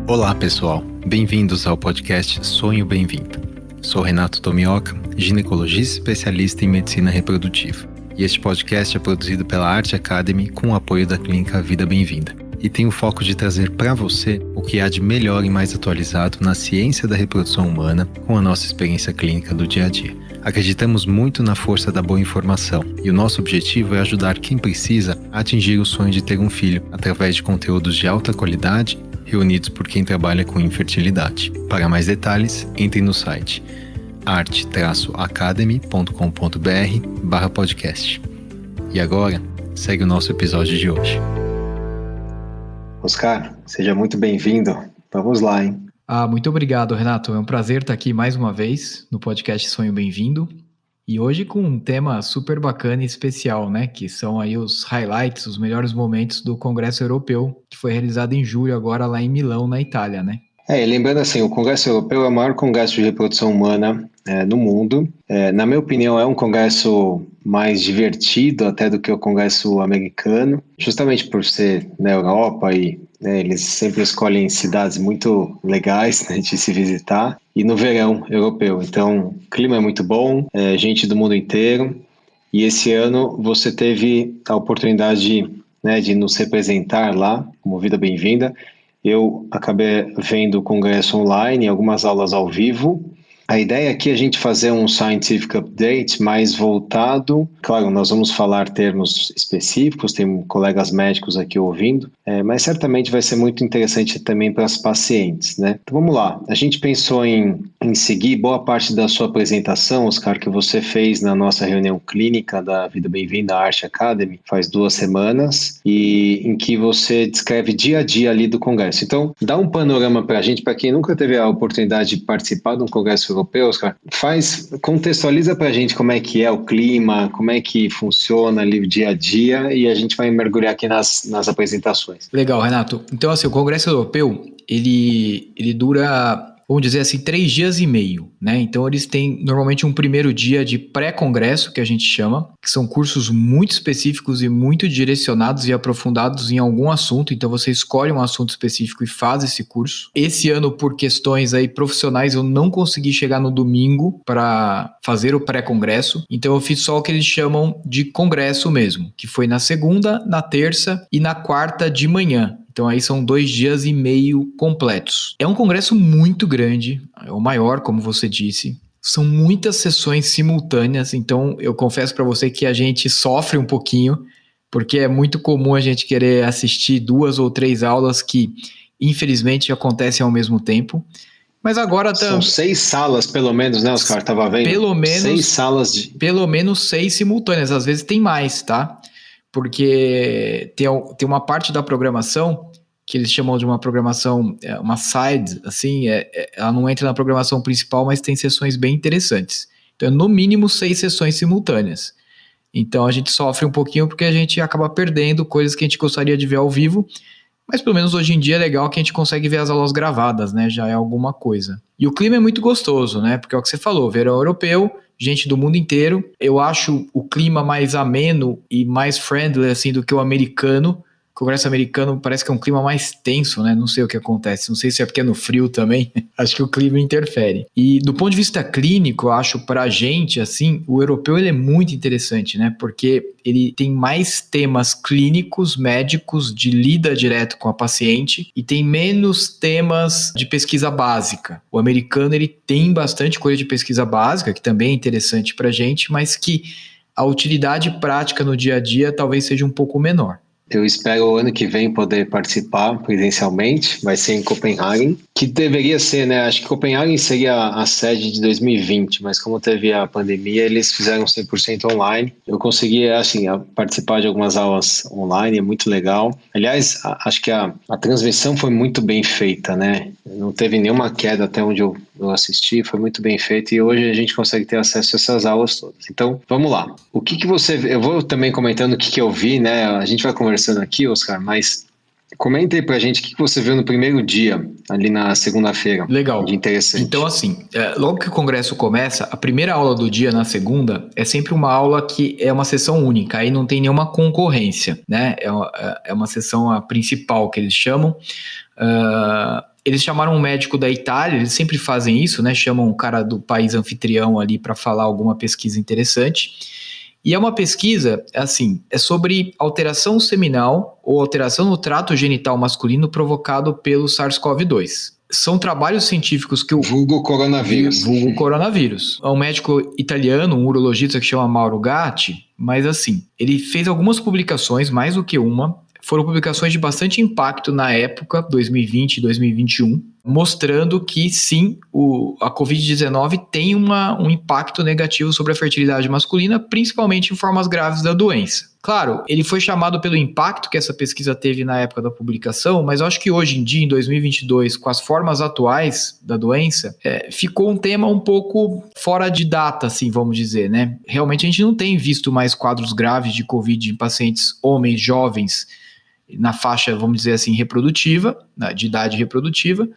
Olá pessoal, bem-vindos ao podcast Sonho Bem-vindo. Sou Renato Tomioka, ginecologista especialista em medicina reprodutiva. E este podcast é produzido pela Arte Academy com o apoio da Clínica Vida Bem-vinda. E tem o foco de trazer para você o que há de melhor e mais atualizado na ciência da reprodução humana com a nossa experiência clínica do dia a dia. Acreditamos muito na força da boa informação e o nosso objetivo é ajudar quem precisa a atingir o sonho de ter um filho através de conteúdos de alta qualidade reunidos por quem trabalha com infertilidade. Para mais detalhes, entre no site arte-academy.com.br/podcast. E agora, segue o nosso episódio de hoje. Oscar, seja muito bem-vindo. Vamos lá, hein? Muito obrigado, Renato. É um prazer estar aqui mais uma vez no podcast Sonho Bem-vindo. E hoje com um tema super bacana e especial, né? Que são aí os highlights, os melhores momentos do Congresso Europeu, que foi realizado em julho agora lá em Milão, na Itália, né? Lembrando assim, o Congresso Europeu é o maior congresso de reprodução humana no mundo. Na minha opinião, é um congresso mais divertido até do que o Congresso americano, justamente por ser na Europa e eles sempre escolhem cidades muito legais, né, de se visitar, e no verão europeu. Então, o clima é muito bom, gente do mundo inteiro, e esse ano você teve a oportunidade, né, de nos representar lá, como Vida Bem-vinda. Eu acabei vendo o congresso online, algumas aulas ao vivo. A ideia aqui é a gente fazer um scientific update mais voltado. Claro, nós vamos falar termos específicos, tem colegas médicos aqui ouvindo, mas certamente vai ser muito interessante também para as pacientes, né? Então vamos lá, a gente pensou em seguir boa parte da sua apresentação, Oscar, que você fez na nossa reunião clínica da Vida Bem-vinda à Arte Academy, faz 2 semanas, e em que você descreve dia a dia ali do congresso. Então, dá um panorama para a gente, para quem nunca teve a oportunidade de participar de um congresso europeu, Oscar, contextualiza para a gente como é que é o clima, como é que funciona ali o dia a dia, e a gente vai mergulhar aqui nas apresentações. Legal, Renato. Então, assim, o Congresso Europeu, ele dura, vamos dizer assim, 3 dias e meio, né? Então, eles têm normalmente um primeiro dia de pré-congresso, que a gente chama, que são cursos muito específicos e muito direcionados e aprofundados em algum assunto. Então, você escolhe um assunto específico e faz esse curso. Esse ano, por questões aí profissionais, eu não consegui chegar no domingo para fazer o pré-congresso. Então, eu fiz só o que eles chamam de congresso mesmo, que foi na segunda, na terça e na quarta de manhã. Então aí são 2 dias e meio completos. É um congresso muito grande, é o maior, como você disse. São muitas sessões simultâneas, então eu confesso para você que a gente sofre um pouquinho, porque é muito comum a gente querer assistir 2 ou 3 aulas que infelizmente acontecem ao mesmo tempo. Mas agora são 6 salas, pelo menos, né, Oscar? Estava vendo? Pelo menos 6 salas Pelo menos 6 simultâneas, às vezes tem mais, tá? Porque tem uma parte da programação que eles chamam de uma programação, uma side, assim, ela não entra na programação principal, mas tem sessões bem interessantes. Então, no mínimo 6 sessões simultâneas. Então, a gente sofre um pouquinho porque a gente acaba perdendo coisas que a gente gostaria de ver ao vivo, mas pelo menos hoje em dia é legal que a gente consegue ver as aulas gravadas, né? Já é alguma coisa. E o clima é muito gostoso, né? Porque é o que você falou, verão europeu, gente do mundo inteiro. Eu acho o clima mais ameno e mais friendly, assim, do que o americano. O Congresso americano parece que é um clima mais tenso, né? Não sei o que acontece. Não sei se é porque é no frio também. Acho que o clima interfere. E do ponto de vista clínico, eu acho pra gente, assim, o europeu ele é muito interessante, né? Porque ele tem mais temas clínicos, médicos, de lida direto com a paciente e tem menos temas de pesquisa básica. O americano, ele tem bastante coisa de pesquisa básica, que também é interessante pra gente, mas que a utilidade prática no dia a dia talvez seja um pouco menor. Eu espero o ano que vem poder participar presencialmente, vai ser em Copenhague, que deveria ser, né? Acho que Copenhague seria a sede de 2020, mas como teve a pandemia, eles fizeram 100% online. Eu consegui, assim, participar de algumas aulas online, é muito legal. Aliás, acho que a transmissão foi muito bem feita, né? Não teve nenhuma queda até onde eu assisti, foi muito bem feito e hoje a gente consegue ter acesso a essas aulas todas. Então, vamos lá. O que você... Eu vou também comentando o que eu vi, né? A gente vai conversando aqui, Oscar, mas Comenta aí pra gente o que você viu no primeiro dia, ali na segunda-feira. Legal. De interessante. Então, assim, logo que o congresso começa, a primeira aula do dia, na segunda, é sempre uma aula que é uma sessão única, aí não tem nenhuma concorrência, né? É uma sessão a principal que eles chamam. Eles chamaram um médico da Itália, eles sempre fazem isso, né? Chamam um cara do país anfitrião ali para falar alguma pesquisa interessante. E é uma pesquisa, assim, é sobre alteração seminal ou alteração no trato genital masculino provocado pelo SARS-CoV-2. São trabalhos científicos que o... Vulgo coronavírus. Vulgo coronavírus. É um médico italiano, um urologista que chama Mauro Gatti, mas assim, ele fez algumas publicações, mais do que uma, foram publicações de bastante impacto na época, 2020 e 2021, mostrando que sim, a Covid-19 tem um impacto negativo sobre a fertilidade masculina, principalmente em formas graves da doença. Claro, ele foi chamado pelo impacto que essa pesquisa teve na época da publicação, mas eu acho que hoje em dia, em 2022, com as formas atuais da doença, ficou um tema um pouco fora de data, assim, vamos dizer, né? Realmente a gente não tem visto mais quadros graves de Covid em pacientes homens jovens na faixa, vamos dizer assim, reprodutiva, de idade reprodutiva.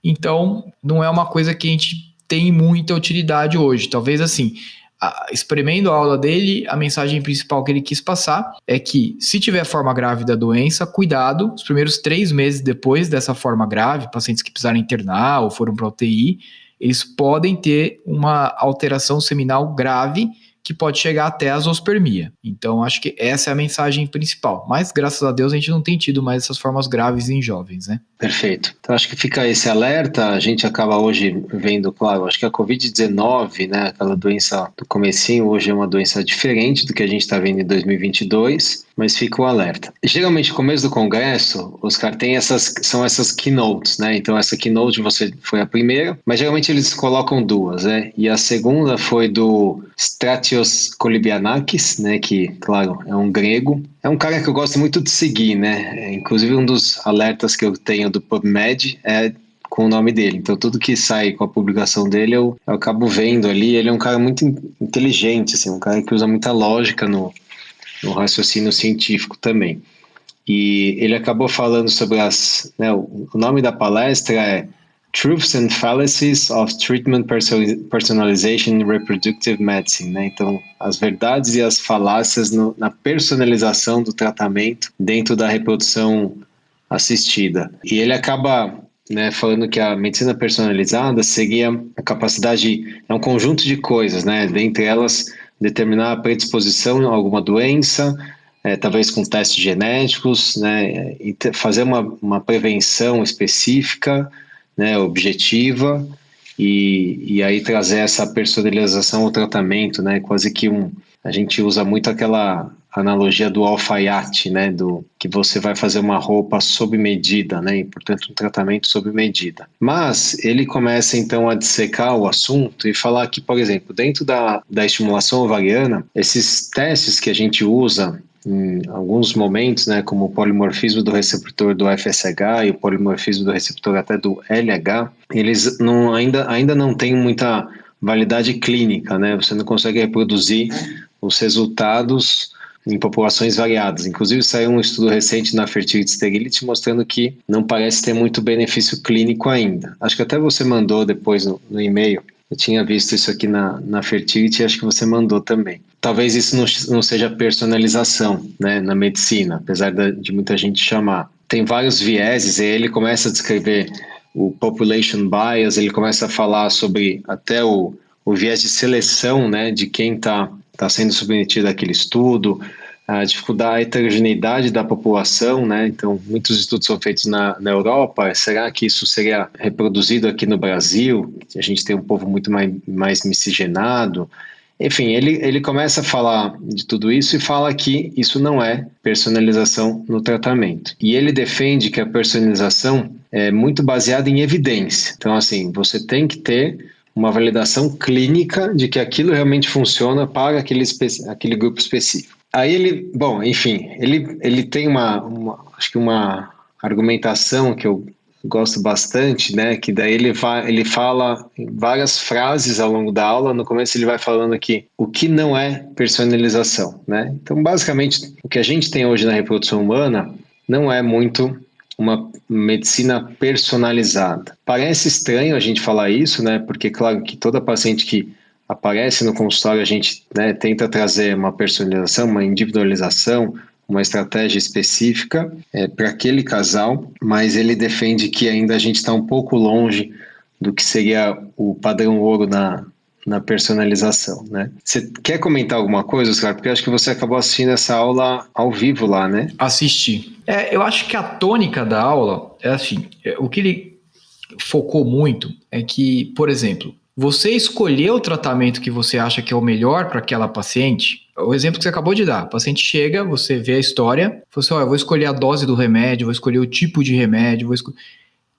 Então, não é uma coisa que a gente tem muita utilidade hoje. Talvez assim, espremendo a aula dele, a mensagem principal que ele quis passar é que, se tiver forma grave da doença, cuidado, os primeiros 3 meses depois dessa forma grave, pacientes que precisaram internar ou foram para a UTI, eles podem ter uma alteração seminal grave que pode chegar até a zoospermia. Então, acho que essa é a mensagem principal. Mas, graças a Deus, a gente não tem tido mais essas formas graves em jovens, né? Perfeito. Então, acho que fica esse alerta. A gente acaba hoje vendo, claro, acho que a Covid-19, né, aquela doença do comecinho, hoje é uma doença diferente do que a gente está vendo em 2022, mas fica o alerta. Geralmente, no começo do congresso, Oscar, tem são essas keynotes, né? Então, essa keynote foi a primeira, mas geralmente eles colocam 2, né? E a segunda foi do Stratios Kolibianakis, né? Que, claro, é um grego. É um cara que eu gosto muito de seguir, né? Inclusive, um dos alertas que eu tenho do PubMed é com o nome dele. Então, tudo que sai com a publicação dele, eu acabo vendo ali. Ele é um cara muito inteligente, assim, um cara que usa muita lógica no raciocínio científico também. E ele acabou falando sobre o nome da palestra é Truths and Fallacies of Treatment Personalization in Reproductive Medicine, né? Então, as verdades e as falácias na personalização do tratamento dentro da reprodução assistida. E ele acaba, né, falando que a medicina personalizada seria a capacidade, é um conjunto de coisas, né? Dentre elas, determinar a predisposição a alguma doença, talvez com testes genéticos, né? E fazer uma prevenção específica, né, objetiva, e aí trazer essa personalização ao tratamento, né, quase que a gente usa muito aquela analogia do alfaiate, né, que você vai fazer uma roupa sob medida, né, e portanto um tratamento sob medida. Mas ele começa então a dissecar o assunto e falar que, por exemplo, dentro da estimulação ovariana, esses testes que a gente usa em alguns momentos, né, como o polimorfismo do receptor do FSH e o polimorfismo do receptor até do LH, eles ainda não têm muita validade clínica, né? Você não consegue reproduzir os resultados em populações variadas. Inclusive, saiu um estudo recente na Fertility Sterility mostrando que não parece ter muito benefício clínico ainda. Acho que até você mandou depois no e-mail. Eu tinha visto isso aqui na Fertility e acho que você mandou também. Talvez isso não seja personalização, né, na medicina, apesar de muita gente chamar. Tem vários vieses, e ele começa a descrever o population bias, ele começa a falar sobre até o viés de seleção, né, de quem está sendo submetido àquele estudo, a dificuldade, a heterogeneidade da população, né? Então, muitos estudos são feitos na Europa. Será que isso seria reproduzido aqui no Brasil? A gente tem um povo muito mais miscigenado. Enfim, ele começa a falar de tudo isso e fala que isso não é personalização no tratamento. E ele defende que a personalização é muito baseada em evidência. Então, assim, você tem que ter uma validação clínica de que aquilo realmente funciona para aquele grupo específico. Aí ele tem acho que uma argumentação que eu gosto bastante, né? Que daí ele fala várias frases ao longo da aula. No começo ele vai falando aqui o que não é personalização, né? Então, basicamente, o que a gente tem hoje na reprodução humana não é muito uma medicina personalizada. Parece estranho a gente falar isso, né? Porque, claro, que toda paciente que aparece no consultório, a gente, né, tenta trazer uma personalização, uma individualização, uma estratégia específica para aquele casal, mas ele defende que ainda a gente está um pouco longe do que seria o padrão ouro na personalização, né? Você quer comentar alguma coisa, Oscar? Porque eu acho que você acabou assistindo essa aula ao vivo lá, né? Assisti. Eu acho que a tônica da aula é assim, o que ele focou muito é que, por exemplo, você escolher o tratamento que você acha que é o melhor para aquela paciente. O exemplo que você acabou de dar, a paciente chega, você vê a história, fala assim, eu vou escolher a dose do remédio, vou escolher o tipo de remédio,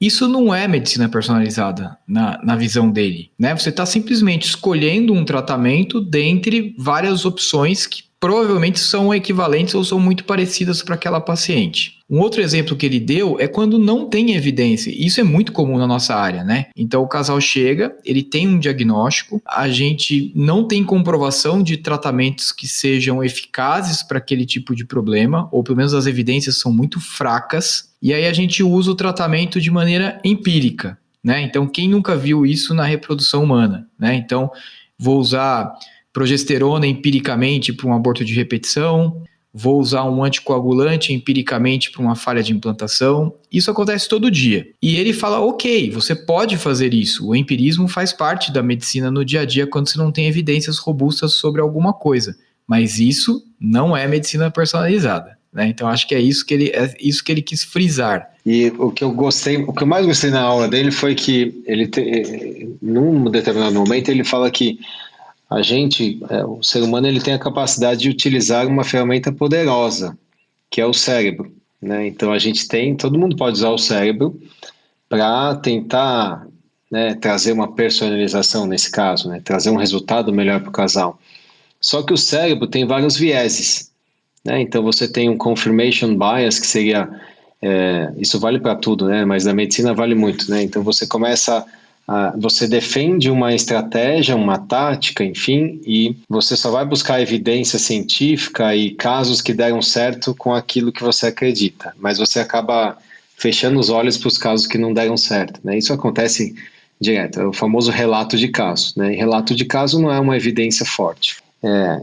Isso não é medicina personalizada na visão dele, né? Você está simplesmente escolhendo um tratamento dentre várias opções que provavelmente são equivalentes ou são muito parecidas para aquela paciente. Um outro exemplo que ele deu é quando não tem evidência. Isso é muito comum na nossa área, né? Então o casal chega, ele tem um diagnóstico, a gente não tem comprovação de tratamentos que sejam eficazes para aquele tipo de problema, ou pelo menos as evidências são muito fracas, e aí a gente usa o tratamento de maneira empírica, né? Então quem nunca viu isso na reprodução humana, né? Então vou usar progesterona empiricamente para um aborto de repetição, vou usar um anticoagulante empiricamente para uma falha de implantação. Isso acontece todo dia. E ele fala, ok, você pode fazer isso. O empirismo faz parte da medicina no dia a dia quando você não tem evidências robustas sobre alguma coisa. Mas isso não é medicina personalizada, né? Então acho que é isso que ele quis frisar. E o que eu mais gostei na aula dele foi que num determinado momento ele fala que o ser humano, ele tem a capacidade de utilizar uma ferramenta poderosa, que é o cérebro, né? Então todo mundo pode usar o cérebro para tentar, né, trazer uma personalização nesse caso, né? Trazer um resultado melhor para o casal. Só que o cérebro tem vários vieses, né? Então você tem um confirmation bias, que seria, isso vale para tudo, né? Mas na medicina vale muito, né? Então você defende uma estratégia, uma tática, enfim, e você só vai buscar evidência científica e casos que deram certo com aquilo que você acredita, mas você acaba fechando os olhos para os casos que não deram certo, né? Isso acontece direto, é o famoso relato de caso, né? E relato de caso não é uma evidência forte.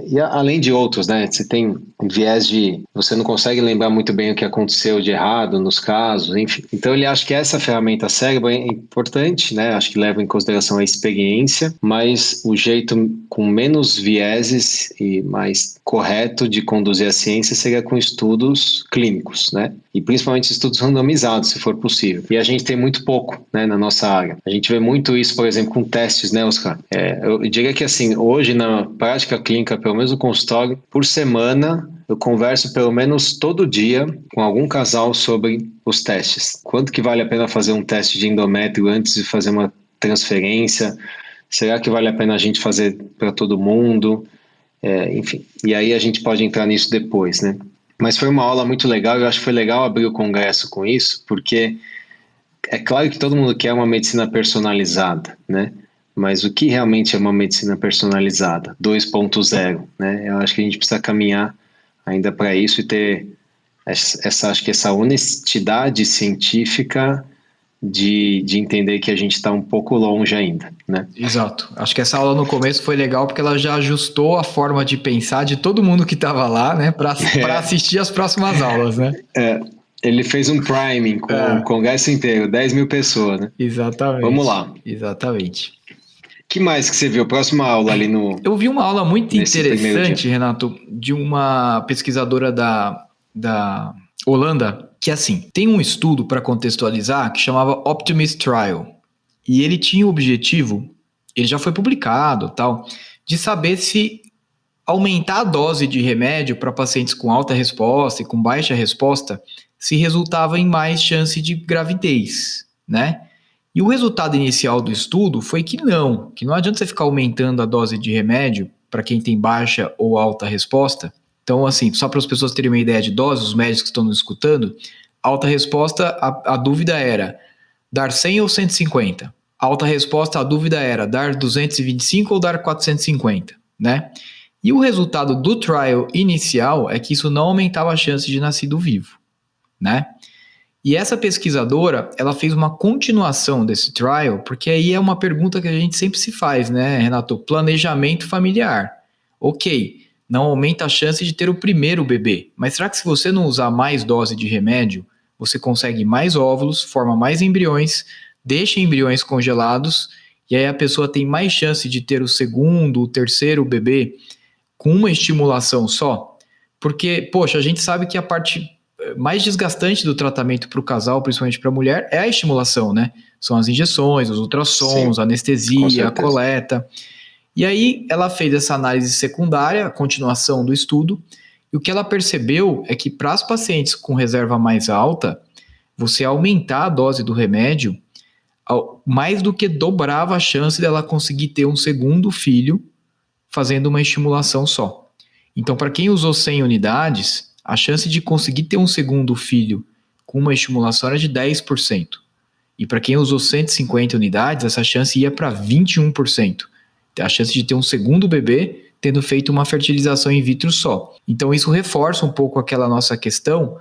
E além de outros, né? Você tem um viés você não consegue lembrar muito bem o que aconteceu de errado nos casos, enfim. Então ele acha que essa ferramenta cérebro é importante, né? Acho que leva em consideração a experiência, mas o jeito com menos vieses e mais correto de conduzir a ciência seria com estudos clínicos, né? E principalmente estudos randomizados, se for possível. E a gente tem muito pouco, né, na nossa área. A gente vê muito isso, por exemplo, com testes, né, Oscar? Eu diria que, assim, hoje na prática clínica, pelo menos no consultório, por semana, eu converso pelo menos todo dia com algum casal sobre os testes. Quanto que vale a pena fazer um teste de endométrio antes de fazer uma transferência? Será que vale a pena a gente fazer para todo mundo? Enfim, e aí a gente pode entrar nisso depois, né? Mas foi uma aula muito legal, eu acho que foi legal abrir o congresso com isso, porque é claro que todo mundo quer uma medicina personalizada, né? Mas o que realmente é uma medicina personalizada? 2.0, né? Eu acho que a gente precisa caminhar ainda para isso e ter essa honestidade científica de entender que a gente está um pouco longe ainda, né? Exato. Acho que essa aula no começo foi legal porque ela já ajustou a forma de pensar de todo mundo que estava lá, né? Para assistir as próximas aulas, né? Ele fez um priming com o congresso inteiro, 10 mil pessoas, né? Exatamente. Vamos lá. Exatamente. Que mais que você viu? Próxima aula ali no... Eu vi uma aula muito interessante, Renato, de uma pesquisadora da Holanda, que assim, tem um estudo para contextualizar que chamava Optimist Trial. E ele tinha o objetivo, ele já foi publicado, tal, de saber se aumentar a dose de remédio para pacientes com alta resposta e com baixa resposta se resultava em mais chance de gravidez, né? E o resultado inicial do estudo foi que não adianta você ficar aumentando a dose de remédio para quem tem baixa ou alta resposta. Então, assim, só para as pessoas terem uma ideia de dose, os médicos que estão nos escutando, alta resposta, a dúvida era dar 100 ou 150. Alta resposta, a dúvida era dar 225 ou dar 450, né? E o resultado do trial inicial é que isso não aumentava a chance de nascido vivo, né? E essa pesquisadora, ela fez uma continuação desse trial, porque aí é uma pergunta que a gente sempre se faz, né, Renato? Planejamento familiar. Ok, não aumenta a chance de ter o primeiro bebê, mas será que se você não usar mais dose de remédio, você consegue mais óvulos, forma mais embriões, deixa embriões congelados, e aí a pessoa tem mais chance de ter o segundo, o terceiro bebê com uma estimulação só? Porque, poxa, a gente sabe que a parte mais desgastante do tratamento para o casal, principalmente para a mulher, é a estimulação, né? São as injeções, os ultrassons, a anestesia, a coleta. E aí ela fez essa análise secundária, a continuação do estudo, e o que ela percebeu é que para as pacientes com reserva mais alta, você aumentar a dose do remédio, mais do que dobrava a chance dela conseguir ter um segundo filho fazendo uma estimulação só. Então, para quem usou 100 unidades, a chance de conseguir ter um segundo filho com uma estimulação era de 10%. E para quem usou 150 unidades, essa chance ia para 21%. A chance de ter um segundo bebê tendo feito uma fertilização in vitro só. Então, isso reforça um pouco aquela nossa questão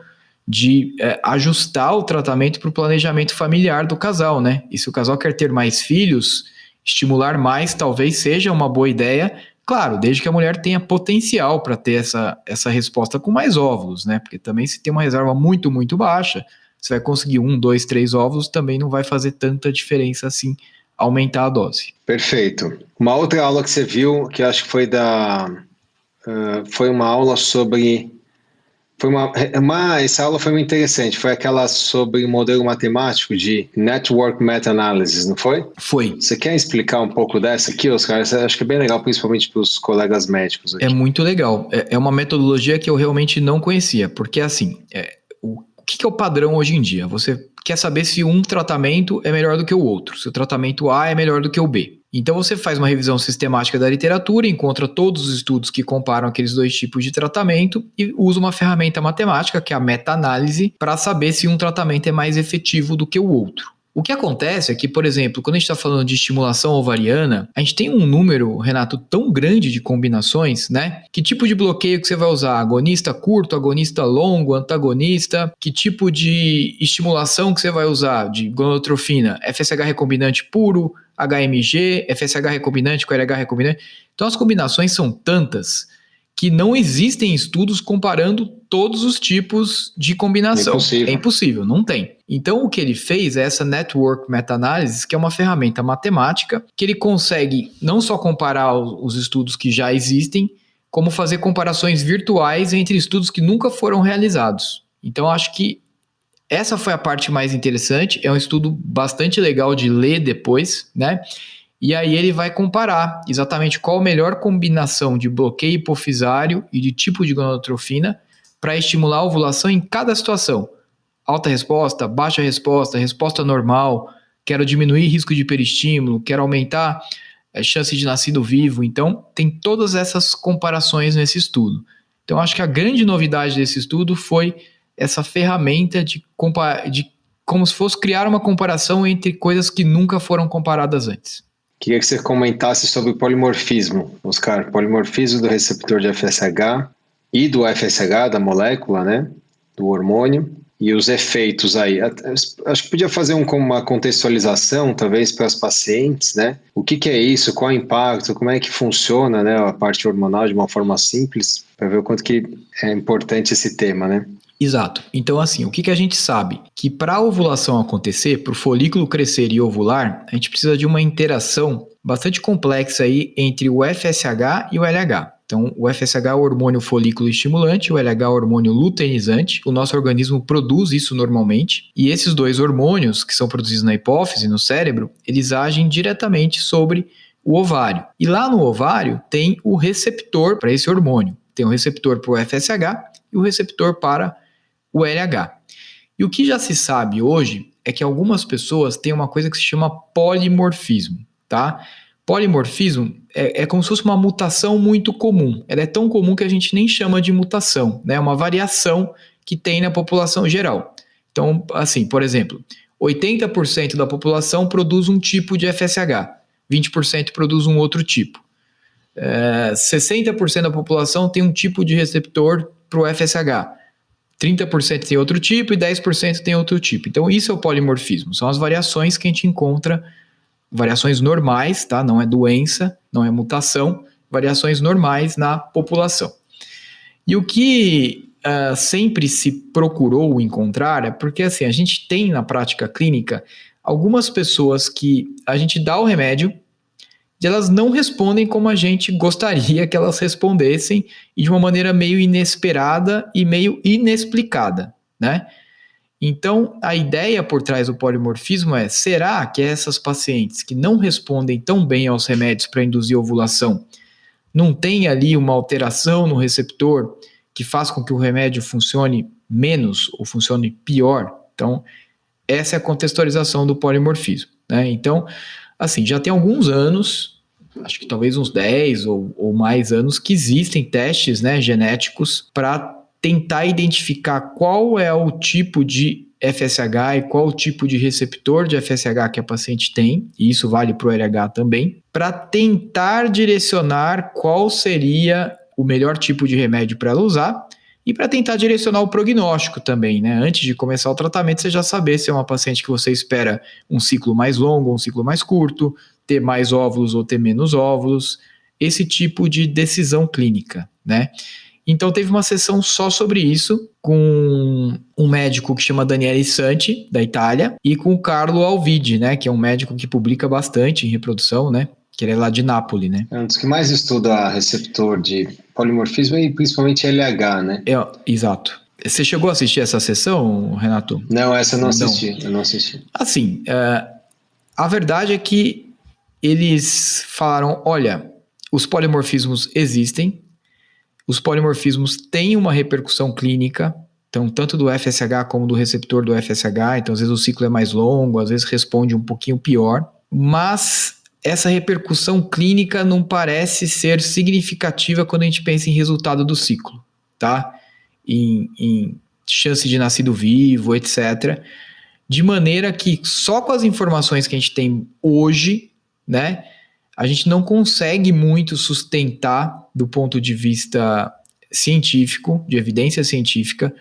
de ajustar o tratamento para o planejamento familiar do casal, né? E se o casal quer ter mais filhos, estimular mais talvez seja uma boa ideia. Claro, desde que a mulher tenha potencial para ter essa resposta com mais óvulos, né? Porque também se tem uma reserva muito, muito baixa, você vai conseguir 1, 2, 3 óvulos, também não vai fazer tanta diferença assim aumentar a dose. Perfeito. Uma outra aula que você viu, que eu acho que foi foi uma aula sobre... essa aula foi muito interessante, foi aquela sobre o modelo matemático de Network Meta-Analysis, não foi? Foi. Você quer explicar um pouco dessa aqui, Oscar? Acho que é bem legal, principalmente para os colegas médicos aqui. É muito legal. É uma metodologia que eu realmente não conhecia, porque assim, o que é o padrão hoje em dia? Você quer saber se um tratamento é melhor do que o outro, se o tratamento A é melhor do que o B. Então você faz uma revisão sistemática da literatura, encontra todos os estudos que comparam aqueles dois tipos de tratamento e usa uma ferramenta matemática, que é a meta-análise, para saber se um tratamento é mais efetivo do que o outro. O que acontece é que, por exemplo, quando a gente está falando de estimulação ovariana, a gente tem um número, Renato, tão grande de combinações, né? Que tipo de bloqueio que você vai usar? Agonista curto, agonista longo, antagonista? Que tipo de estimulação que você vai usar? De gonadotrofina? FSH recombinante puro, HMG, FSH recombinante com LH recombinante? Então as combinações são tantas que não existem estudos comparando todos os tipos de combinação. É impossível, não tem. Então, o que ele fez é essa Network Meta-Analysis, que é uma ferramenta matemática, que ele consegue não só comparar os estudos que já existem, como fazer comparações virtuais entre estudos que nunca foram realizados. Então, acho que essa foi a parte mais interessante. É um estudo bastante legal de ler depois, né? E aí ele vai comparar exatamente qual a melhor combinação de bloqueio hipofisário e de tipo de gonadotrofina para estimular a ovulação em cada situação. Alta resposta, baixa resposta, resposta normal, quero diminuir risco de hiperestímulo, quero aumentar a chance de nascido vivo. Então, tem todas essas comparações nesse estudo. Então, acho que a grande novidade desse estudo foi essa ferramenta de como se fosse criar uma comparação entre coisas que nunca foram comparadas antes. Queria que você comentasse sobre o polimorfismo, Oscar. Polimorfismo do receptor de FSH e do FSH, da molécula, né? Do hormônio. E os efeitos aí. Acho que podia fazer uma contextualização, talvez, para as pacientes, né? O que é isso? Qual é o impacto? Como é que funciona, né, a parte hormonal de uma forma simples, para ver o quanto que é importante esse tema, né? Exato. Então, assim, o que a gente sabe? Que para a ovulação acontecer, para o folículo crescer e ovular, a gente precisa de uma interação bastante complexa aí entre o FSH e o LH. Então, o FSH é o hormônio folículo estimulante, o LH é o hormônio luteinizante. O nosso organismo produz isso normalmente. E esses dois hormônios, que são produzidos na hipófise, no cérebro, eles agem diretamente sobre o ovário. E lá no ovário tem o receptor para esse hormônio. Tem o receptor para o FSH e o receptor para o LH. E o que já se sabe hoje é que algumas pessoas têm uma coisa que se chama polimorfismo, tá? Polimorfismo é como se fosse uma mutação muito comum. Ela é tão comum que a gente nem chama de mutação, né? É uma variação que tem na população geral. Então, assim, por exemplo, 80% da população produz um tipo de FSH, 20% produz um outro tipo. 60% da população tem um tipo de receptor para o FSH, 30% tem outro tipo e 10% tem outro tipo. Então, isso é o polimorfismo. São as variações que a gente encontra, variações normais, tá? Não é doença, não é mutação, variações normais na população. E o que sempre se procurou encontrar é porque, assim, a gente tem na prática clínica algumas pessoas que a gente dá o remédio e elas não respondem como a gente gostaria que elas respondessem e de uma maneira meio inesperada e meio inexplicada, né? Então, a ideia por trás do polimorfismo é, será que essas pacientes que não respondem tão bem aos remédios para induzir ovulação, não tem ali uma alteração no receptor que faz com que o remédio funcione menos ou funcione pior? Então, essa é a contextualização do polimorfismo, né? Então, assim, já tem alguns anos, acho que talvez uns 10 ou mais anos, que existem testes, né, genéticos para tentar identificar qual é o tipo de FSH e qual o tipo de receptor de FSH que a paciente tem, e isso vale para o LH também, para tentar direcionar qual seria o melhor tipo de remédio para ela usar e para tentar direcionar o prognóstico também, né? Antes de começar o tratamento, você já saber se é uma paciente que você espera um ciclo mais longo ou um ciclo mais curto, ter mais óvulos ou ter menos óvulos, esse tipo de decisão clínica, né? Então teve uma sessão só sobre isso, com um médico que chama Daniele Santi, da Itália, e com o Carlo Alvidi, né? Que é um médico que publica bastante em reprodução, né? Que ele é lá de Nápoles, né? É um dos que mais estuda receptor de polimorfismo e principalmente LH, né? Exato. Você chegou a assistir essa sessão, Renato? Não, essa eu não assisti. Eu não assisti. Assim, a verdade é que eles falaram, olha, os polimorfismos existem, os polimorfismos têm uma repercussão clínica, então tanto do FSH como do receptor do FSH, então às vezes o ciclo é mais longo, às vezes responde um pouquinho pior, mas essa repercussão clínica não parece ser significativa quando a gente pensa em resultado do ciclo, tá? Em chance de nascido vivo, etc. De maneira que só com as informações que a gente tem hoje, né, a gente não consegue muito sustentar do ponto de vista científico, de evidência científica,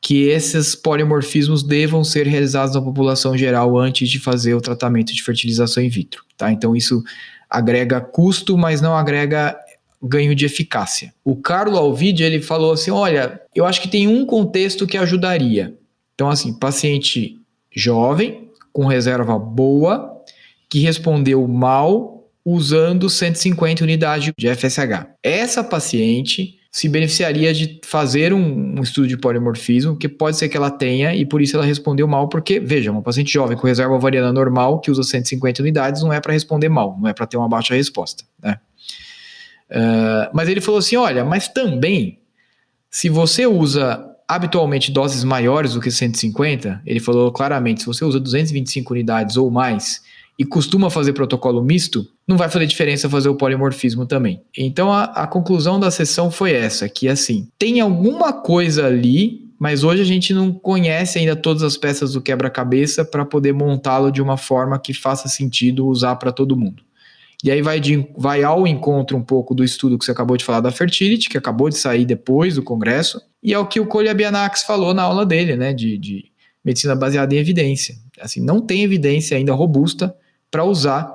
que esses polimorfismos devam ser realizados na população geral antes de fazer o tratamento de fertilização in vitro, tá? Então isso agrega custo, mas não agrega ganho de eficácia. O Carlo Alvidi, ele falou assim, olha, eu acho que tem um contexto que ajudaria. Então assim, paciente jovem, com reserva boa, que respondeu mal usando 150 unidades de FSH. Essa paciente se beneficiaria de fazer um estudo de polimorfismo, que pode ser que ela tenha, e por isso ela respondeu mal, porque, veja, uma paciente jovem com reserva ovariana normal, que usa 150 unidades, não é para responder mal, não é para ter uma baixa resposta, né? Mas ele falou assim, olha, mas também, se você usa habitualmente doses maiores do que 150, ele falou claramente, se você usa 225 unidades ou mais, e costuma fazer protocolo misto, não vai fazer diferença fazer o polimorfismo também. Então a conclusão da sessão foi essa, que assim, tem alguma coisa ali, mas hoje a gente não conhece ainda todas as peças do quebra-cabeça para poder montá-lo de uma forma que faça sentido usar para todo mundo. E aí vai ao encontro um pouco do estudo que você acabou de falar da Fertility, que acabou de sair depois do congresso, e é o que o Kolyabinakis falou na aula dele, né, de medicina baseada em evidência. Assim, não tem evidência ainda robusta para usar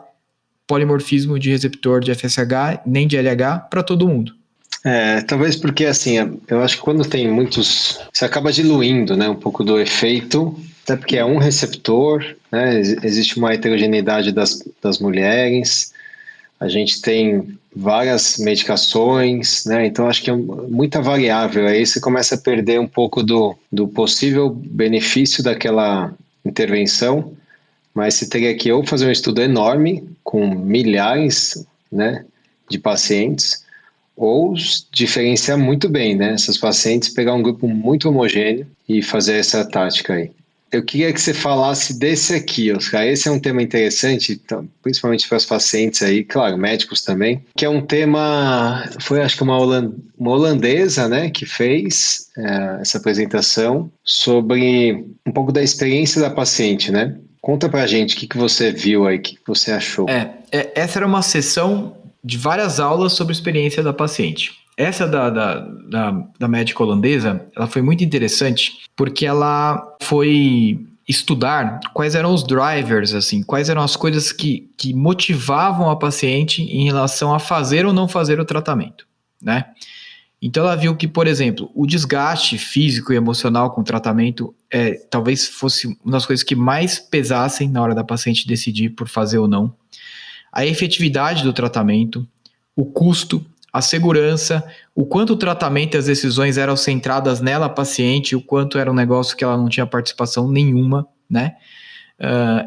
polimorfismo de receptor de FSH, nem de LH, para todo mundo. Talvez porque, assim, eu acho que quando tem muitos... Você acaba diluindo, né, um pouco do efeito, até porque é um receptor, né, existe uma heterogeneidade das mulheres, a gente tem várias medicações, né, então acho que é muita variável, aí você começa a perder um pouco do possível benefício daquela intervenção. Mas você teria que ou fazer um estudo enorme, com milhares, né, de pacientes, ou diferenciar muito bem, né, essas pacientes, pegar um grupo muito homogêneo e fazer essa tática aí. Eu queria que você falasse desse aqui, Oscar. Esse é um tema interessante, principalmente para os pacientes aí, claro, médicos também, que é um tema, foi acho que uma holandesa, né, que fez essa apresentação sobre um pouco da experiência da paciente, né? Conta pra gente o que você viu aí, o que você achou. Essa era uma sessão de várias aulas sobre a experiência da paciente. Essa da médica holandesa, ela foi muito interessante, porque ela foi estudar quais eram os drivers, assim, quais eram as coisas que motivavam a paciente em relação a fazer ou não fazer o tratamento, né? Então ela viu que, por exemplo, o desgaste físico e emocional com o tratamento talvez fosse uma das coisas que mais pesassem na hora da paciente decidir por fazer ou não. A efetividade do tratamento, o custo, a segurança, o quanto o tratamento e as decisões eram centradas nela, paciente, o quanto era um negócio que ela não tinha participação nenhuma, né?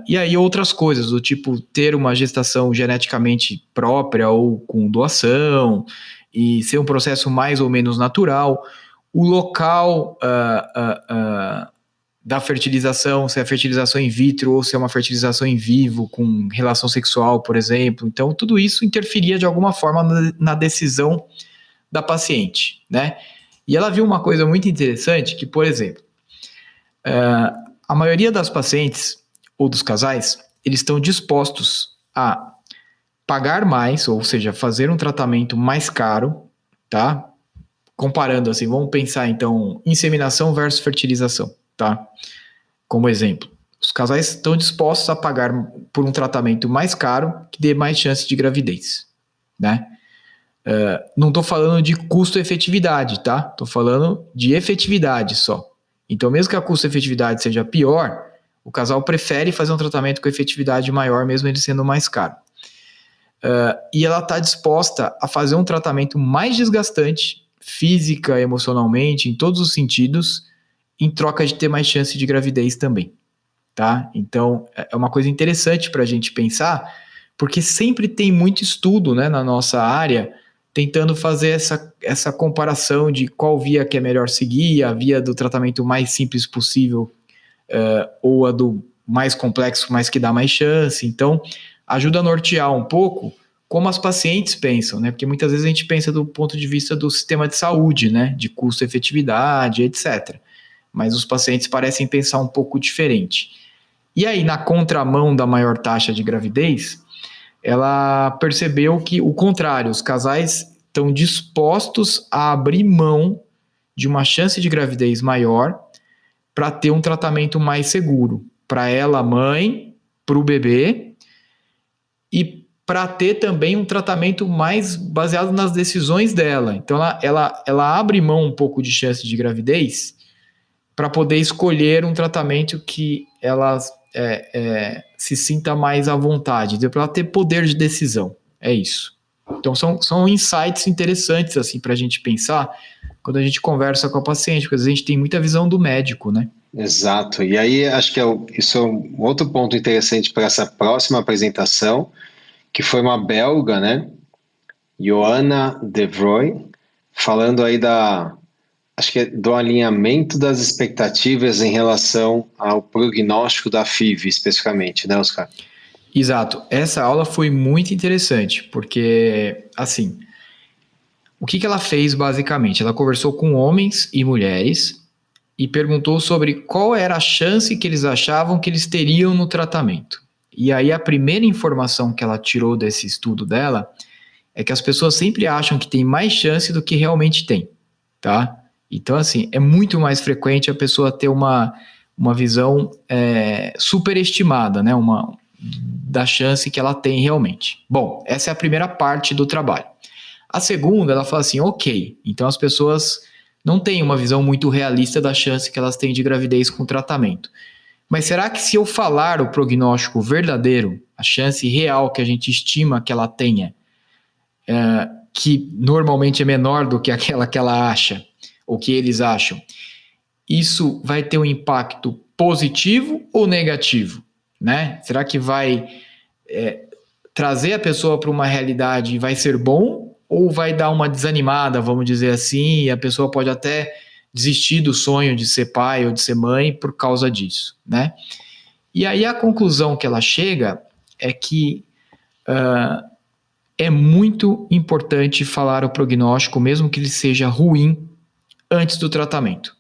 E aí outras coisas, do tipo ter uma gestação geneticamente própria ou com doação, e ser um processo mais ou menos natural, o local da fertilização, se é fertilização in vitro ou se é uma fertilização em vivo com relação sexual, por exemplo. Então, tudo isso interferia de alguma forma na decisão da paciente, né? E ela viu uma coisa muito interessante que, por exemplo, a maioria das pacientes ou dos casais, eles estão dispostos a pagar mais, ou seja, fazer um tratamento mais caro, tá? Comparando assim, vamos pensar então, inseminação versus fertilização, tá? Como exemplo, os casais estão dispostos a pagar por um tratamento mais caro que dê mais chance de gravidez, né? Não estou falando de custo-efetividade, tá? Estou falando de efetividade só. Então, mesmo que a custo-efetividade seja pior, o casal prefere fazer um tratamento com efetividade maior, mesmo ele sendo mais caro. E ela está disposta a fazer um tratamento mais desgastante, física, emocionalmente, em todos os sentidos, em troca de ter mais chance de gravidez também, tá? Então, é uma coisa interessante para a gente pensar, porque sempre tem muito estudo, né, na nossa área, tentando fazer essa comparação de qual via que é melhor seguir, a via do tratamento mais simples possível, ou a do mais complexo, mas que dá mais chance. Então, ajuda a nortear um pouco como as pacientes pensam, né? Porque muitas vezes a gente pensa do ponto de vista do sistema de saúde, né? De custo-efetividade, etc. Mas os pacientes parecem pensar um pouco diferente. E aí, na contramão da maior taxa de gravidez, ela percebeu que o contrário, os casais estão dispostos a abrir mão de uma chance de gravidez maior para ter um tratamento mais seguro para ela, mãe, para o bebê, e para ter também um tratamento mais baseado nas decisões dela. Então, ela abre mão um pouco de chance de gravidez para poder escolher um tratamento que ela se sinta mais à vontade, para ela ter poder de decisão. É isso. Então, são insights interessantes assim, para a gente pensar quando a gente conversa com a paciente, porque às vezes a gente tem muita visão do médico, né? Exato. E aí, acho que isso é um outro ponto interessante para essa próxima apresentação, que foi uma belga, né? Johanna de Vrooy, falando aí acho que do alinhamento das expectativas em relação ao prognóstico da FIV, especificamente, né, Oscar? Exato. Essa aula foi muito interessante, porque, assim, o que ela fez basicamente? Ela conversou com homens e mulheres e perguntou sobre qual era a chance que eles achavam que eles teriam no tratamento. E aí a primeira informação que ela tirou desse estudo dela é que as pessoas sempre acham que tem mais chance do que realmente tem, tá? Então, assim, é muito mais frequente a pessoa ter uma visão superestimada, né? Da chance que ela tem realmente. Bom, essa é a primeira parte do trabalho. A segunda, ela fala assim, ok, então as pessoas não têm uma visão muito realista da chance que elas têm de gravidez com tratamento. Mas será que se eu falar o prognóstico verdadeiro, a chance real que a gente estima que ela tenha, que normalmente é menor do que aquela que ela acha, ou que eles acham, isso vai ter um impacto positivo ou negativo? Né? Será que vai trazer a pessoa para uma realidade e vai ser bom, ou vai dar uma desanimada, vamos dizer assim, e a pessoa pode até desistir do sonho de ser pai ou de ser mãe por causa disso, né? E aí a conclusão que ela chega é que é muito importante falar o prognóstico, mesmo que ele seja ruim, antes do tratamento.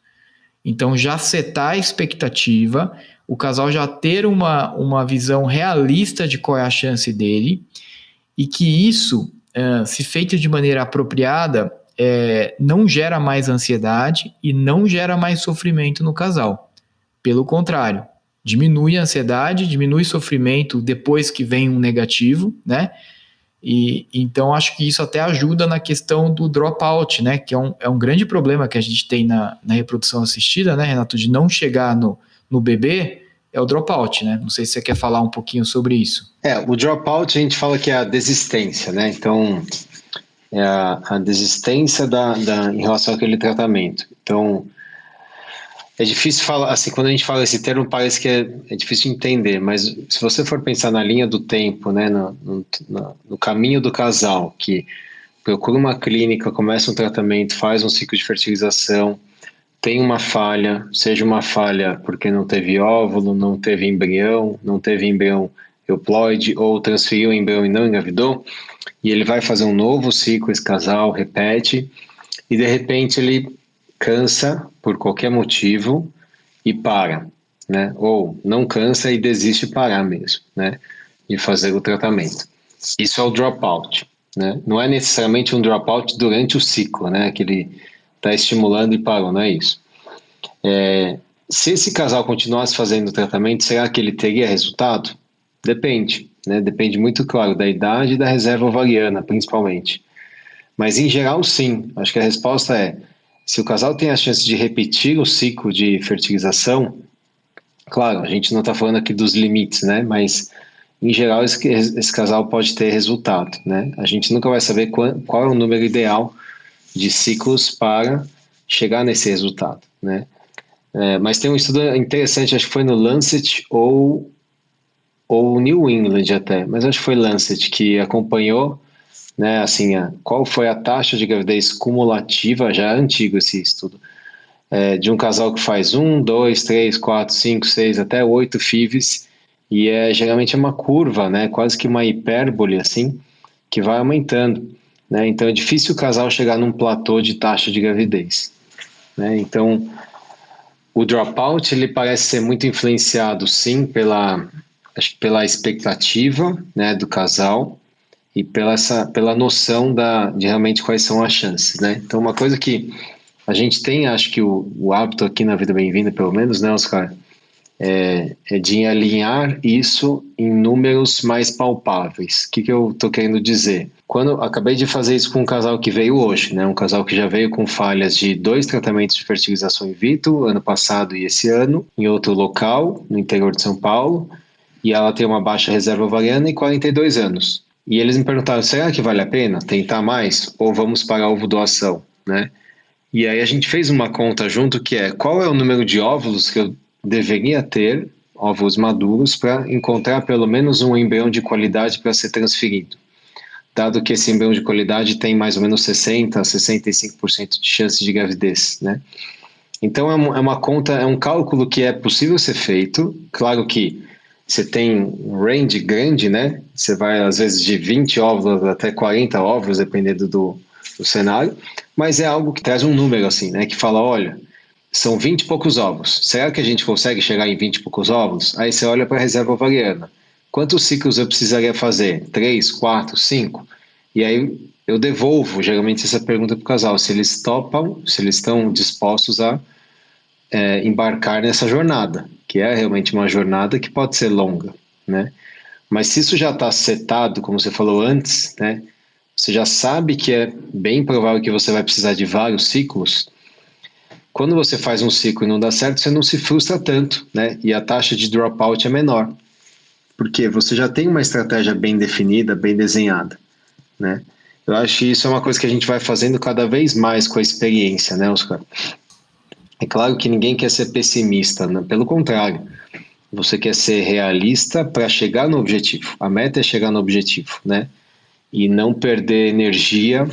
Então, já setar a expectativa, o casal já ter uma visão realista de qual é a chance dele, e que isso, se feito de maneira apropriada, não gera mais ansiedade e não gera mais sofrimento no casal. Pelo contrário, diminui a ansiedade, diminui o sofrimento depois que vem um negativo, né? E então acho que isso até ajuda na questão do dropout, né? Que é um grande problema que a gente tem na reprodução assistida, né, Renato? De não chegar no bebê, é o dropout, né? Não sei se você quer falar um pouquinho sobre isso. O dropout a gente fala que é a desistência, né? Então, é a desistência em relação àquele tratamento. Então, é difícil falar, assim, quando a gente fala esse termo parece que é difícil de entender, mas se você for pensar na linha do tempo, né, no caminho do casal, que procura uma clínica, começa um tratamento, faz um ciclo de fertilização, tem uma falha, seja uma falha porque não teve óvulo, não teve embrião euploide, ou transferiu o embrião e não engravidou, e ele vai fazer um novo ciclo, esse casal repete, e de repente ele cansa por qualquer motivo e para, né? Ou não cansa e desiste de parar mesmo, né? De fazer o tratamento. Isso é o dropout, né? Não é necessariamente um dropout durante o ciclo, né? Que ele está estimulando e parou, não é isso. Se esse casal continuasse fazendo o tratamento, será que ele teria resultado? Depende, né? Depende muito, claro, da idade e da reserva ovariana, principalmente. Mas, em geral, sim. Acho que a resposta é, se o casal tem a chance de repetir o ciclo de fertilização, claro, a gente não está falando aqui dos limites, né? Mas, em geral, esse casal pode ter resultado, né? A gente nunca vai saber qual é o número ideal de ciclos para chegar nesse resultado, né? Mas tem um estudo interessante, acho que foi no Lancet ou New England até, mas acho que foi Lancet, que acompanhou, né, assim, qual foi a taxa de gravidez cumulativa, já é antigo esse estudo, de um casal que faz 1, 2, 3, 4, 5, 6, até 8 FIVs, e geralmente é uma curva, né, quase que uma hipérbole, assim, que vai aumentando, né, então é difícil o casal chegar num platô de taxa de gravidez, né, então o dropout, ele parece ser muito influenciado, sim, acho que pela expectativa, né, do casal, e pela noção de realmente quais são as chances, né? Então, uma coisa que a gente tem, acho que o hábito aqui na Vida Bem-vinda, pelo menos, né, Oscar, é de alinhar isso em números mais palpáveis. O que eu estou querendo dizer? Quando eu acabei de fazer isso com um casal que veio hoje, né, um casal que já veio com falhas de 2 tratamentos de fertilização in vitro, ano passado e esse ano, em outro local, no interior de São Paulo, e ela tem uma baixa reserva ovariana e 42 anos. E eles me perguntaram, será que vale a pena tentar mais ou vamos para a ovodoação, né? E aí a gente fez uma conta junto que qual é o número de óvulos que eu deveria ter, óvulos maduros, para encontrar pelo menos um embrião de qualidade para ser transferido. Dado que esse embrião de qualidade tem mais ou menos 60% a 65% de chance de gravidez, né? Então é uma conta, é um cálculo que é possível ser feito, claro que você tem um range grande, né? Você vai, às vezes, de 20 óvulos até 40 óvulos, dependendo do cenário, mas é algo que traz um número, assim, né? Que fala, olha, são 20 e poucos óvulos. Será que a gente consegue chegar em 20 e poucos óvulos? Aí você olha para a reserva ovariana. Quantos ciclos eu precisaria fazer? 3, 4, 5? E aí eu devolvo, geralmente, essa pergunta para o casal, se eles topam, se eles estão dispostos a embarcar nessa jornada, que é realmente uma jornada que pode ser longa, né? Mas se isso já está setado, como você falou antes, né? Você já sabe que é bem provável que você vai precisar de vários ciclos. Quando você faz um ciclo e não dá certo, você não se frustra tanto, né? E a taxa de dropout é menor, porque você já tem uma estratégia bem definida, bem desenhada, né? Eu acho que isso é uma coisa que a gente vai fazendo cada vez mais com a experiência, né, Oscar? É claro que ninguém quer ser pessimista, né? Pelo contrário, você quer ser realista para chegar no objetivo. A meta é chegar no objetivo, né? E não perder energia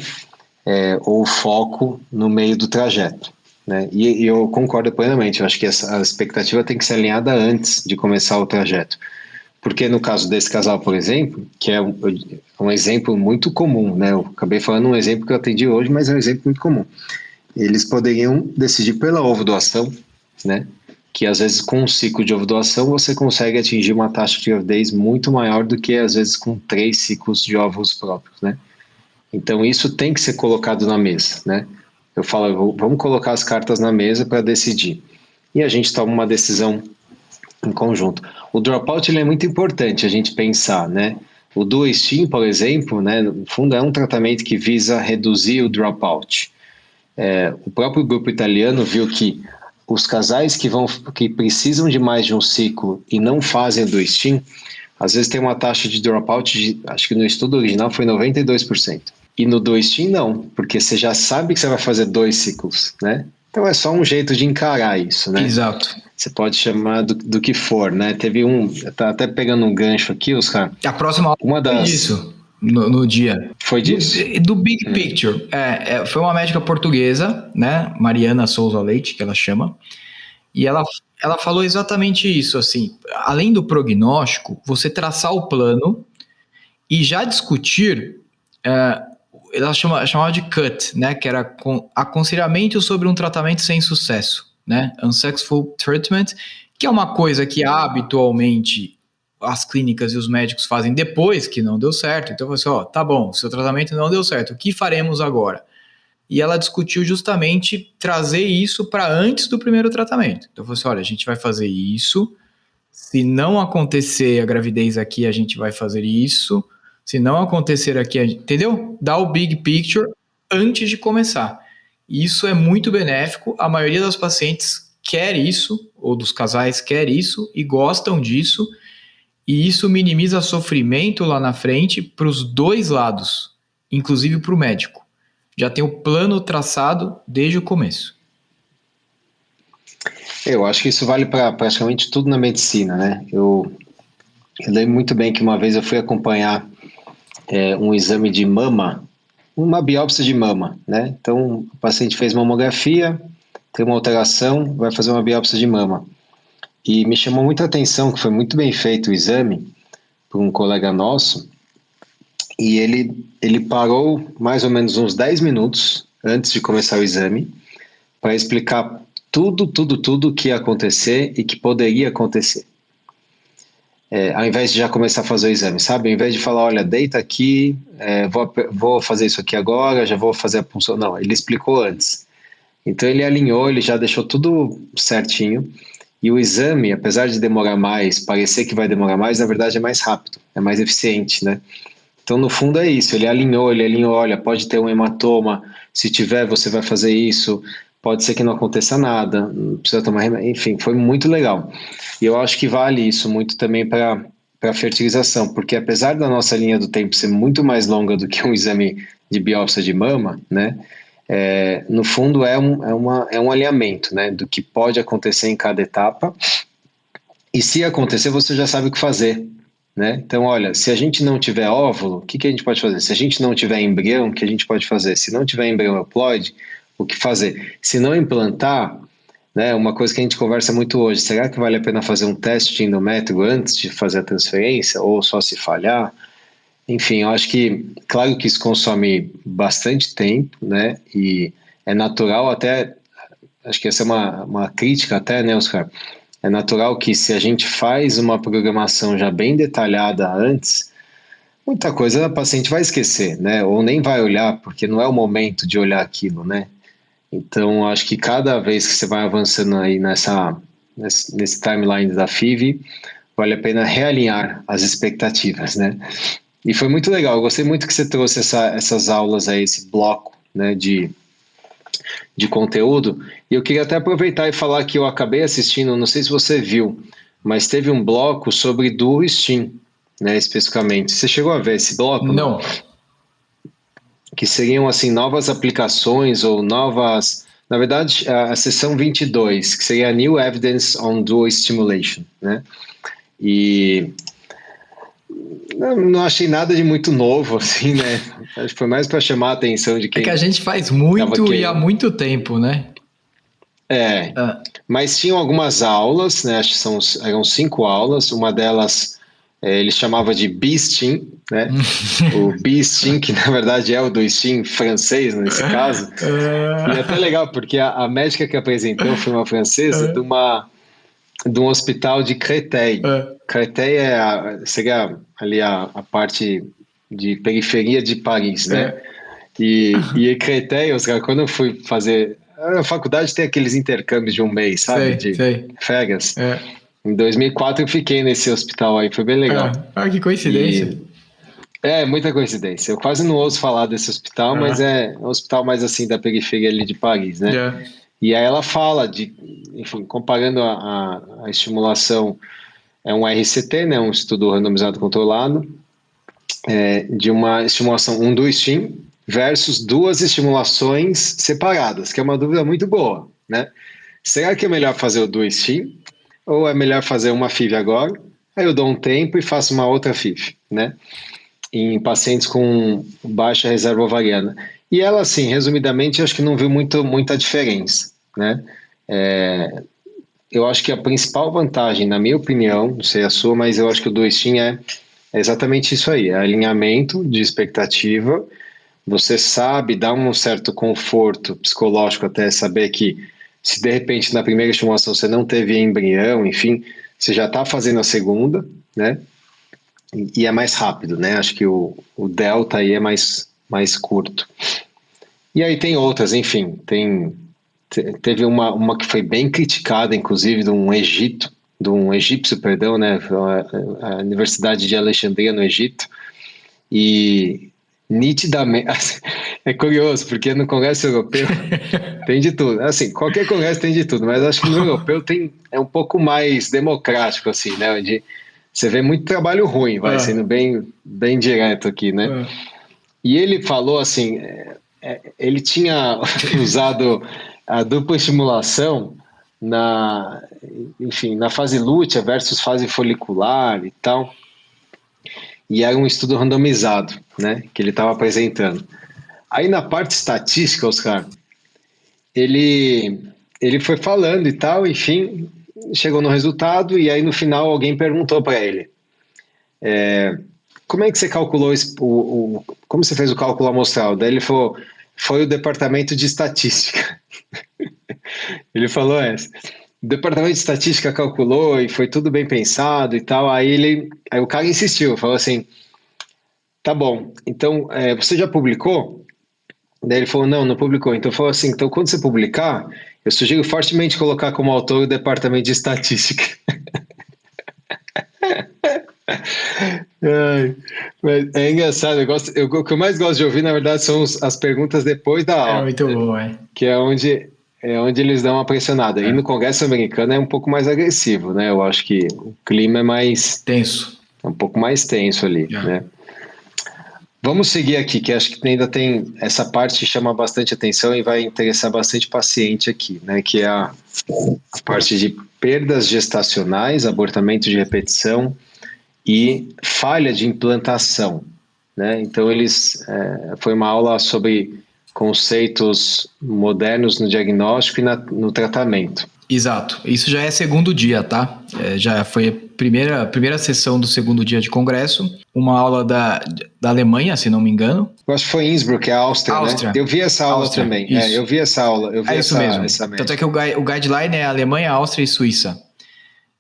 ou foco no meio do trajeto, né? E eu concordo plenamente, eu acho que a expectativa tem que ser alinhada antes de começar o trajeto. Porque no caso desse casal, por exemplo, que é um exemplo muito comum, né? Eu acabei falando um exemplo que eu atendi hoje, mas é um exemplo muito comum. Eles poderiam decidir pela ovodoação, né? Que às vezes com um ciclo de ovodoação você consegue atingir uma taxa de gravidez muito maior do que às vezes com 3 ciclos de óvulos próprios, né? Então isso tem que ser colocado na mesa, né? Eu falo, vamos colocar as cartas na mesa para decidir. E a gente toma uma decisão em conjunto. O dropout ele é muito importante a gente pensar, né? O Duo-Steam, por exemplo, né, no fundo é um tratamento que visa reduzir o dropout. O próprio grupo italiano viu que os casais que precisam de mais de um ciclo e não fazem o Duo-Steam, às vezes tem uma taxa de dropout, acho que no estudo original foi 92%. E no Duo-Steam não, porque você já sabe que você vai fazer 2 ciclos, né? Então é só um jeito de encarar isso, né? Exato. Você pode chamar do que for, né? Teve tá até pegando um gancho aqui, Oscar. A próxima aula foi disso, no dia. Foi disso. Do Big Picture. Foi uma médica portuguesa, né? Mariana Souza Leite, que ela chama. E ela falou exatamente isso, assim. Além do prognóstico, você traçar o plano e já discutir... ela chamava de CUT, né? Que era aconselhamento sobre um tratamento sem sucesso, né? Unsuccessful treatment, que é uma coisa que habitualmente as clínicas e os médicos fazem depois que não deu certo. Então você, tá bom, seu tratamento não deu certo, o que faremos agora? E ela discutiu justamente trazer isso para antes do primeiro tratamento. Então você, olha, a gente vai fazer isso, se não acontecer a gravidez aqui, a gente vai fazer isso. Se não acontecer aqui, entendeu? Dá o big picture antes de começar. Isso é muito benéfico. A maioria das pacientes quer isso, ou dos casais quer isso, e gostam disso. E isso minimiza sofrimento lá na frente para os dois lados, inclusive para o médico. Já tem o plano traçado desde o começo. Eu acho que isso vale para praticamente tudo na medicina, né? Eu lembro muito bem que uma vez eu fui acompanhar um exame de mama, uma biópsia de mama, né? Então, o paciente fez mamografia, tem uma alteração, vai fazer uma biópsia de mama. E me chamou muita atenção que foi muito bem feito o exame por um colega nosso, e ele parou mais ou menos uns 10 minutos antes de começar o exame para explicar tudo que ia acontecer e que poderia acontecer. Ao invés de já começar a fazer o exame, sabe? Ao invés de falar, olha, deita aqui, vou fazer isso aqui agora, já vou fazer a punção. Não, ele explicou antes. Então ele alinhou, ele já deixou tudo certinho. E o exame, apesar de demorar mais, parecer que vai demorar mais, na verdade é mais rápido, é mais eficiente, né? Então no fundo é isso, ele alinhou, olha, pode ter um hematoma, se tiver você vai fazer isso, pode ser que não aconteça nada, não precisa tomar remédio, enfim, foi muito legal. E eu acho que vale isso muito também para a fertilização, porque apesar da nossa linha do tempo ser muito mais longa do que um exame de biópsia de mama, né? No fundo é um alinhamento, né, do que pode acontecer em cada etapa, e se acontecer você já sabe o que fazer, né? Então olha, se a gente não tiver óvulo, o que a gente pode fazer? Se a gente não tiver embrião, o que a gente pode fazer? Se não tiver embrião euploide, o que fazer? Se não implantar, né, uma coisa que a gente conversa muito hoje, será que vale a pena fazer um teste de endométrio antes de fazer a transferência, ou só se falhar? Enfim, eu acho que, claro que isso consome bastante tempo, né, e é natural até, acho que essa é uma crítica até, né, Oscar? É natural que se a gente faz uma programação já bem detalhada antes, muita coisa a paciente vai esquecer, né, ou nem vai olhar, porque não é o momento de olhar aquilo, né? Então, acho que cada vez que você vai avançando aí nesse timeline da FIV, vale a pena realinhar as expectativas, né? E foi muito legal, eu gostei muito que você trouxe essas aulas aí, esse bloco, né, de conteúdo. E eu queria até aproveitar e falar que eu acabei assistindo, não sei se você viu, mas teve um bloco sobre Duo-Steam, né, especificamente. Você chegou a ver esse bloco? Não. Que seriam, assim, novas aplicações ou novas... Na verdade, a seção 22, que seria New Evidence on Dual Stimulation, né? E... não achei nada de muito novo, assim, né? Acho que foi mais para chamar a atenção de quem... É que a gente faz muito e há muito tempo, né? Mas tinham algumas aulas, né? Acho que eram 5 aulas. Uma delas, ele chamava de Beasting, né? O Beasting, que na verdade é o do Steam francês, nesse caso. E é até legal, porque a médica que apresentou foi uma francesa de um hospital de Créteil. Créteil seria ali a parte de periferia de Paris, né? E Créteil, Oscar, quando eu fui fazer... A faculdade tem aqueles intercâmbios de um mês, sabe? Sei. Férias. Em 2004 eu fiquei nesse hospital aí, foi bem legal. Que coincidência. Muita coincidência. Eu quase não ouço falar desse hospital, mas é um hospital mais assim da periferia ali de Paris, né? E aí ela fala enfim, comparando a estimulação, é um RCT, né? Um estudo randomizado controlado, de uma estimulação 1-2-STIM versus 2 estimulações separadas, que é uma dúvida muito boa, né? Será que é melhor fazer o 2-STIM ou é melhor fazer uma FIV agora? Aí eu dou um tempo e faço uma outra FIV, né? Em pacientes com baixa reserva ovariana. E ela, assim, resumidamente, acho que não viu muita diferença, né? Eu acho que a principal vantagem, na minha opinião, não sei a sua, mas eu acho que o 2-STIM é exatamente isso aí, é alinhamento de expectativa. Você sabe, dá um certo conforto psicológico até saber que se de repente na primeira estimulação você não teve embrião, enfim, você já está fazendo a segunda, né? E é mais rápido, né? Acho que o delta aí é mais curto. E aí tem outras, enfim, teve uma que foi bem criticada, inclusive, de um egípcio, perdão, né? A Universidade de Alexandria, no Egito, e nitidamente, é curioso, porque no Congresso Europeu tem de tudo, assim, qualquer congresso tem de tudo, mas acho que no europeu é um pouco mais democrático, assim, né, onde você vê muito trabalho ruim, sendo bem direto aqui, né, e ele falou assim, ele tinha usado a dupla estimulação enfim, na fase lútea versus fase folicular e tal, e era um estudo randomizado, né, que ele estava apresentando. Aí na parte estatística, Oscar, ele foi falando e tal, enfim, chegou no resultado, e aí no final alguém perguntou para ele, como é que você calculou como você fez o cálculo amostral? Daí ele falou, foi o departamento de estatística. Ele falou o departamento de estatística calculou e foi tudo bem pensado e tal. Aí o cara insistiu, falou assim, tá bom, então você já publicou? Daí ele falou, não publicou. Então falou assim, então quando você publicar, eu sugiro fortemente colocar como autor o departamento de estatística. Mas é engraçado, o que eu mais gosto de ouvir, na verdade, são as perguntas depois da aula. Muito bom, que é onde eles dão uma pressionada. E no Congresso americano é um pouco mais agressivo, né? Eu acho que o clima é mais... tenso. É um pouco mais tenso ali, né? Vamos seguir aqui, que acho que ainda tem essa parte que chama bastante atenção e vai interessar bastante paciente aqui, né? Que é a parte de perdas gestacionais, abortamento de repetição e falha de implantação, né? Então foi uma aula sobre conceitos modernos no diagnóstico e no tratamento. Exato. Isso já é segundo dia, tá? Já foi a primeira sessão do segundo dia de congresso. Uma aula da Alemanha, se não me engano. Eu acho que foi Innsbruck, é a Áustria, né? Eu vi essa aula também. Eu vi essa aula. Eu vi isso mesmo. Tanto é que o guideline é Alemanha, Áustria e Suíça.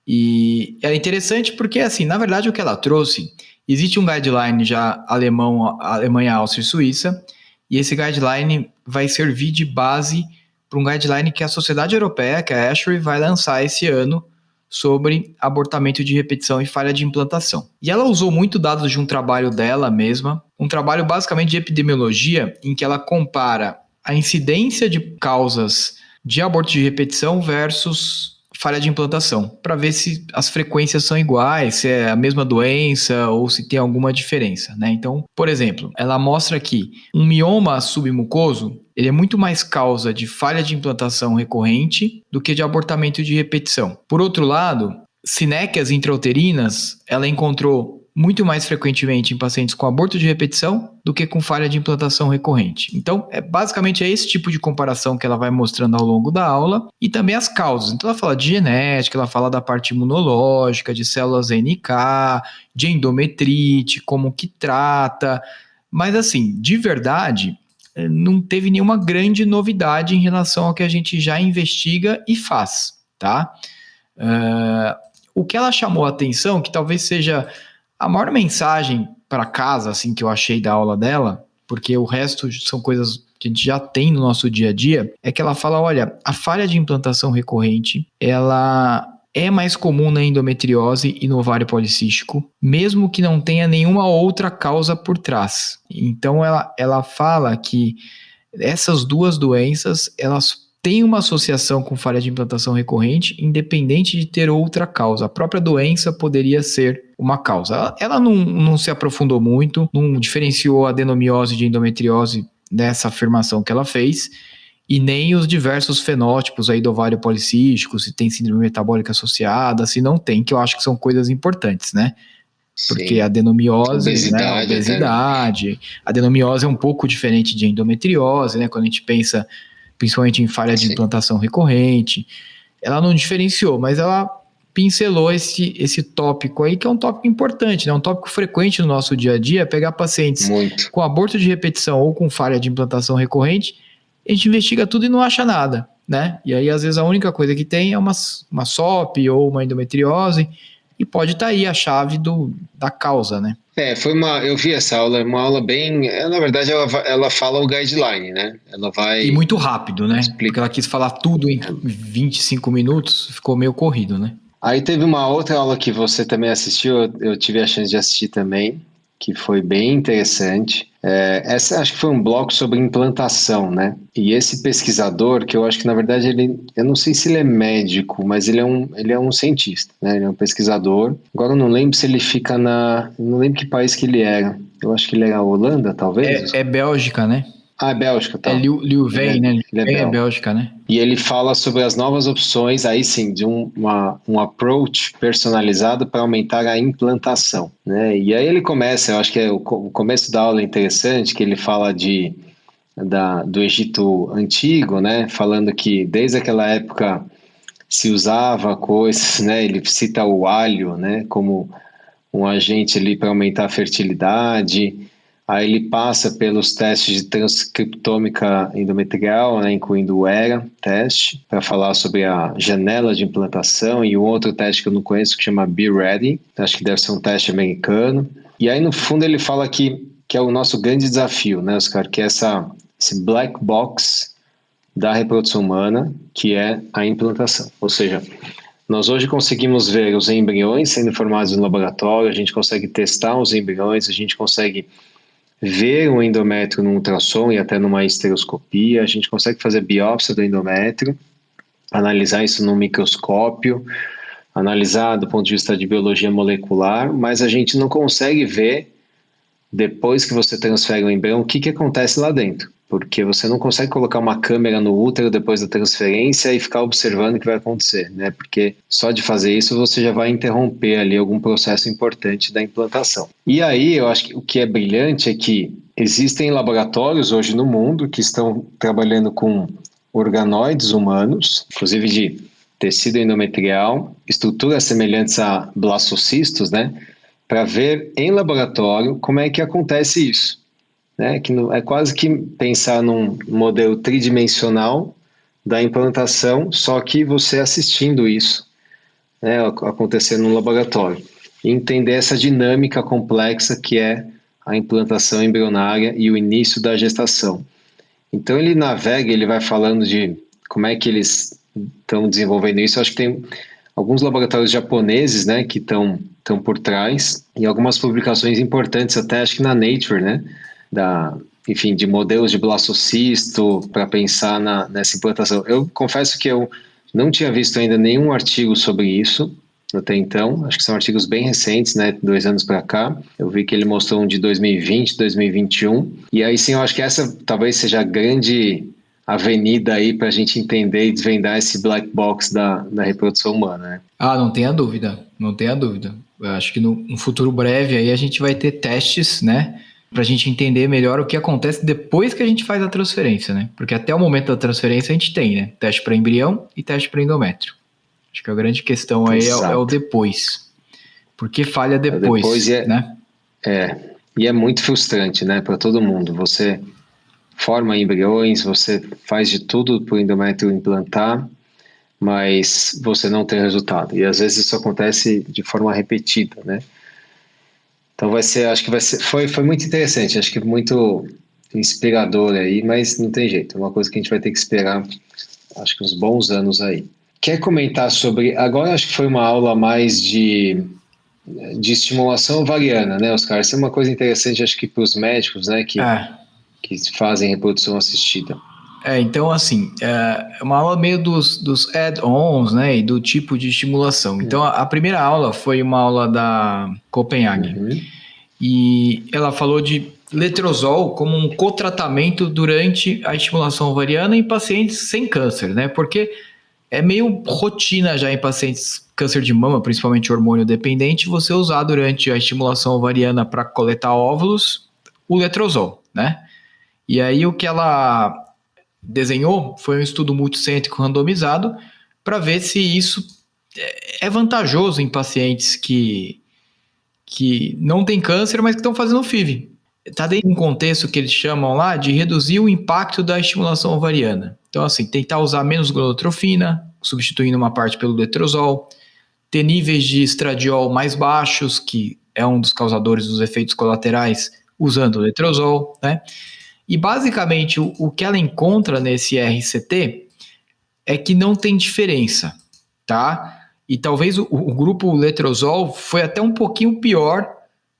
E era interessante porque, assim, na verdade, o que ela trouxe, existe um guideline já Alemanha, Áustria e Suíça, e esse guideline vai servir de base para um guideline que a Sociedade Europeia, que é a ASHRAE, vai lançar esse ano sobre abortamento de repetição e falha de implantação. E ela usou muito dados de um trabalho dela mesma, um trabalho basicamente de epidemiologia, em que ela compara a incidência de causas de aborto de repetição versus falha de implantação, para ver se as frequências são iguais, se é a mesma doença ou se tem alguma diferença, né? Então, por exemplo, ela mostra que um mioma submucoso, ele é muito mais causa de falha de implantação recorrente do que de abortamento de repetição. Por outro lado, sinéquias intrauterinas, ela encontrou muito mais frequentemente em pacientes com aborto de repetição do que com falha de implantação recorrente. Então, basicamente é esse tipo de comparação que ela vai mostrando ao longo da aula e também as causas. Então, ela fala de genética, ela fala da parte imunológica, de células NK, de endometrite, como que trata, mas assim, de verdade, não teve nenhuma grande novidade em relação ao que a gente já investiga e faz, tá? O que ela chamou a atenção, que talvez seja a maior mensagem para casa, assim, que eu achei da aula dela, porque o resto são coisas que a gente já tem no nosso dia a dia, é que ela fala, olha, a falha de implantação recorrente, ela é mais comum na endometriose e no ovário policístico, mesmo que não tenha nenhuma outra causa por trás. Então, ela fala que essas duas doenças, elas têm uma associação com falha de implantação recorrente, independente de ter outra causa. A própria doença poderia ser uma causa. Ela não se aprofundou muito, não diferenciou a adenomiose de endometriose nessa afirmação que ela fez, e nem os diversos fenótipos aí do ovário policístico, se tem síndrome metabólica associada, se não tem, que eu acho que são coisas importantes, né? Porque a adenomiose, obesidade, a adenomiose é um pouco diferente de endometriose, né? Quando a gente pensa principalmente em falha de implantação recorrente, ela não diferenciou, mas ela pincelou esse tópico aí, que é um tópico importante, né? Um tópico frequente no nosso dia a dia, pegar pacientes com aborto de repetição ou com falha de implantação recorrente, a gente investiga tudo e não acha nada, né? E aí, às vezes, a única coisa que tem é uma SOP ou uma endometriose, e pode estar aí a chave da causa, né? Eu vi essa aula, uma aula bem, na verdade ela fala o guideline, né? Ela vai... E muito rápido, né? Porque ela quis falar tudo em 25 minutos, ficou meio corrido, né? Aí teve uma outra aula que você também assistiu, eu tive a chance de assistir também, que foi bem interessante. Essa acho que foi um bloco sobre implantação, né? E esse pesquisador, que eu acho que na verdade eu não sei se ele é médico, mas ele é um cientista, né? Ele é um pesquisador. Agora eu não lembro se ele fica não lembro que país que ele era. Eu acho que ele era Holanda, talvez? É Bélgica, né? É Bélgica, tá. É Leuven, né? Ele É Bélgica, né? E ele fala sobre as novas opções, aí sim, de um approach personalizado para aumentar a implantação, né? E aí ele começa, eu acho que o começo da aula é interessante, que ele fala do Egito Antigo, né? Falando que desde aquela época se usava coisas, né? Ele cita o alho, né? Como um agente ali para aumentar a fertilidade. Aí ele passa pelos testes de transcriptômica endometrial, né, incluindo o ERA-teste, para falar sobre a janela de implantação, e um outro teste que eu não conheço que chama Be Ready, acho que deve ser um teste americano. E aí no fundo ele fala que é o nosso grande desafio, né, Oscar, que é esse black box da reprodução humana, que é a implantação. Ou seja, nós hoje conseguimos ver os embriões sendo formados no laboratório, a gente consegue testar os embriões, a gente consegue ver o endométrio num ultrassom e até numa estereoscopia, a gente consegue fazer biópsia do endométrio, analisar isso no microscópio, analisar do ponto de vista de biologia molecular, mas a gente não consegue ver, depois que você transfere o embrião, o que acontece lá dentro, porque você não consegue colocar uma câmera no útero depois da transferência e ficar observando o que vai acontecer, né? Porque só de fazer isso você já vai interromper ali algum processo importante da implantação. E aí eu acho que o que é brilhante é que existem laboratórios hoje no mundo que estão trabalhando com organoides humanos, inclusive de tecido endometrial, estruturas semelhantes a blastocistos, né? Para ver em laboratório como é que acontece isso. Né, que é quase que pensar num modelo tridimensional da implantação, só que você assistindo isso, né, acontecendo no laboratório. E entender essa dinâmica complexa que é a implantação embrionária e o início da gestação. Então ele navega, ele vai falando de como é que eles estão desenvolvendo isso. Eu acho que tem alguns laboratórios japoneses, né, que estão por trás, e algumas publicações importantes, até acho que na Nature, né, enfim, de modelos de blastocisto para pensar nessa implantação. Eu confesso que eu não tinha visto ainda nenhum artigo sobre isso até então, acho que são artigos bem recentes, né, 2 anos para cá. Eu vi que ele mostrou um de 2020, 2021, e aí sim eu acho que essa talvez seja a grande avenida aí para a gente entender e desvendar esse black box da reprodução humana, né? Não tenha dúvida, não tenha dúvida. Eu acho que no futuro breve aí a gente vai ter testes, né, para a gente entender melhor o que acontece depois que a gente faz a transferência, né? Porque até o momento da transferência a gente tem, né? Teste para embrião e teste para endométrio. Acho que a grande questão aí é o depois. Por que falha depois, né? E é muito frustrante, né? Para todo mundo. Você forma embriões, você faz de tudo para o endométrio implantar, mas você não tem resultado. E às vezes isso acontece de forma repetida, né? Então foi muito interessante, acho que muito inspirador aí, mas não tem jeito, é uma coisa que a gente vai ter que esperar, acho que uns bons anos aí. Quer comentar sobre, agora acho que foi uma aula mais de estimulação ovariana, né, Oscar? Isso é uma coisa interessante, acho que para os médicos, né, que fazem reprodução assistida. Então, assim, é uma aula meio dos add-ons, né, e do tipo de estimulação. Então, a primeira aula foi uma aula da Copenhague, e ela falou de letrozol como um cotratamento durante a estimulação ovariana em pacientes sem câncer, né, porque é meio rotina já em pacientes câncer de mama, principalmente hormônio dependente, você usar durante a estimulação ovariana para coletar óvulos o letrozol, né, e aí o que ela desenhou foi um estudo multicêntrico randomizado para ver se isso é vantajoso em pacientes que não têm câncer, mas que estão fazendo FIV. Está dentro de um contexto que eles chamam lá de reduzir o impacto da estimulação ovariana. Então, assim, tentar usar menos gonotrofina, substituindo uma parte pelo letrozol, ter níveis de estradiol mais baixos, que é um dos causadores dos efeitos colaterais, usando o letrozol, né? E basicamente o que ela encontra nesse RCT é que não tem diferença, tá? E talvez o grupo letrozol foi até um pouquinho pior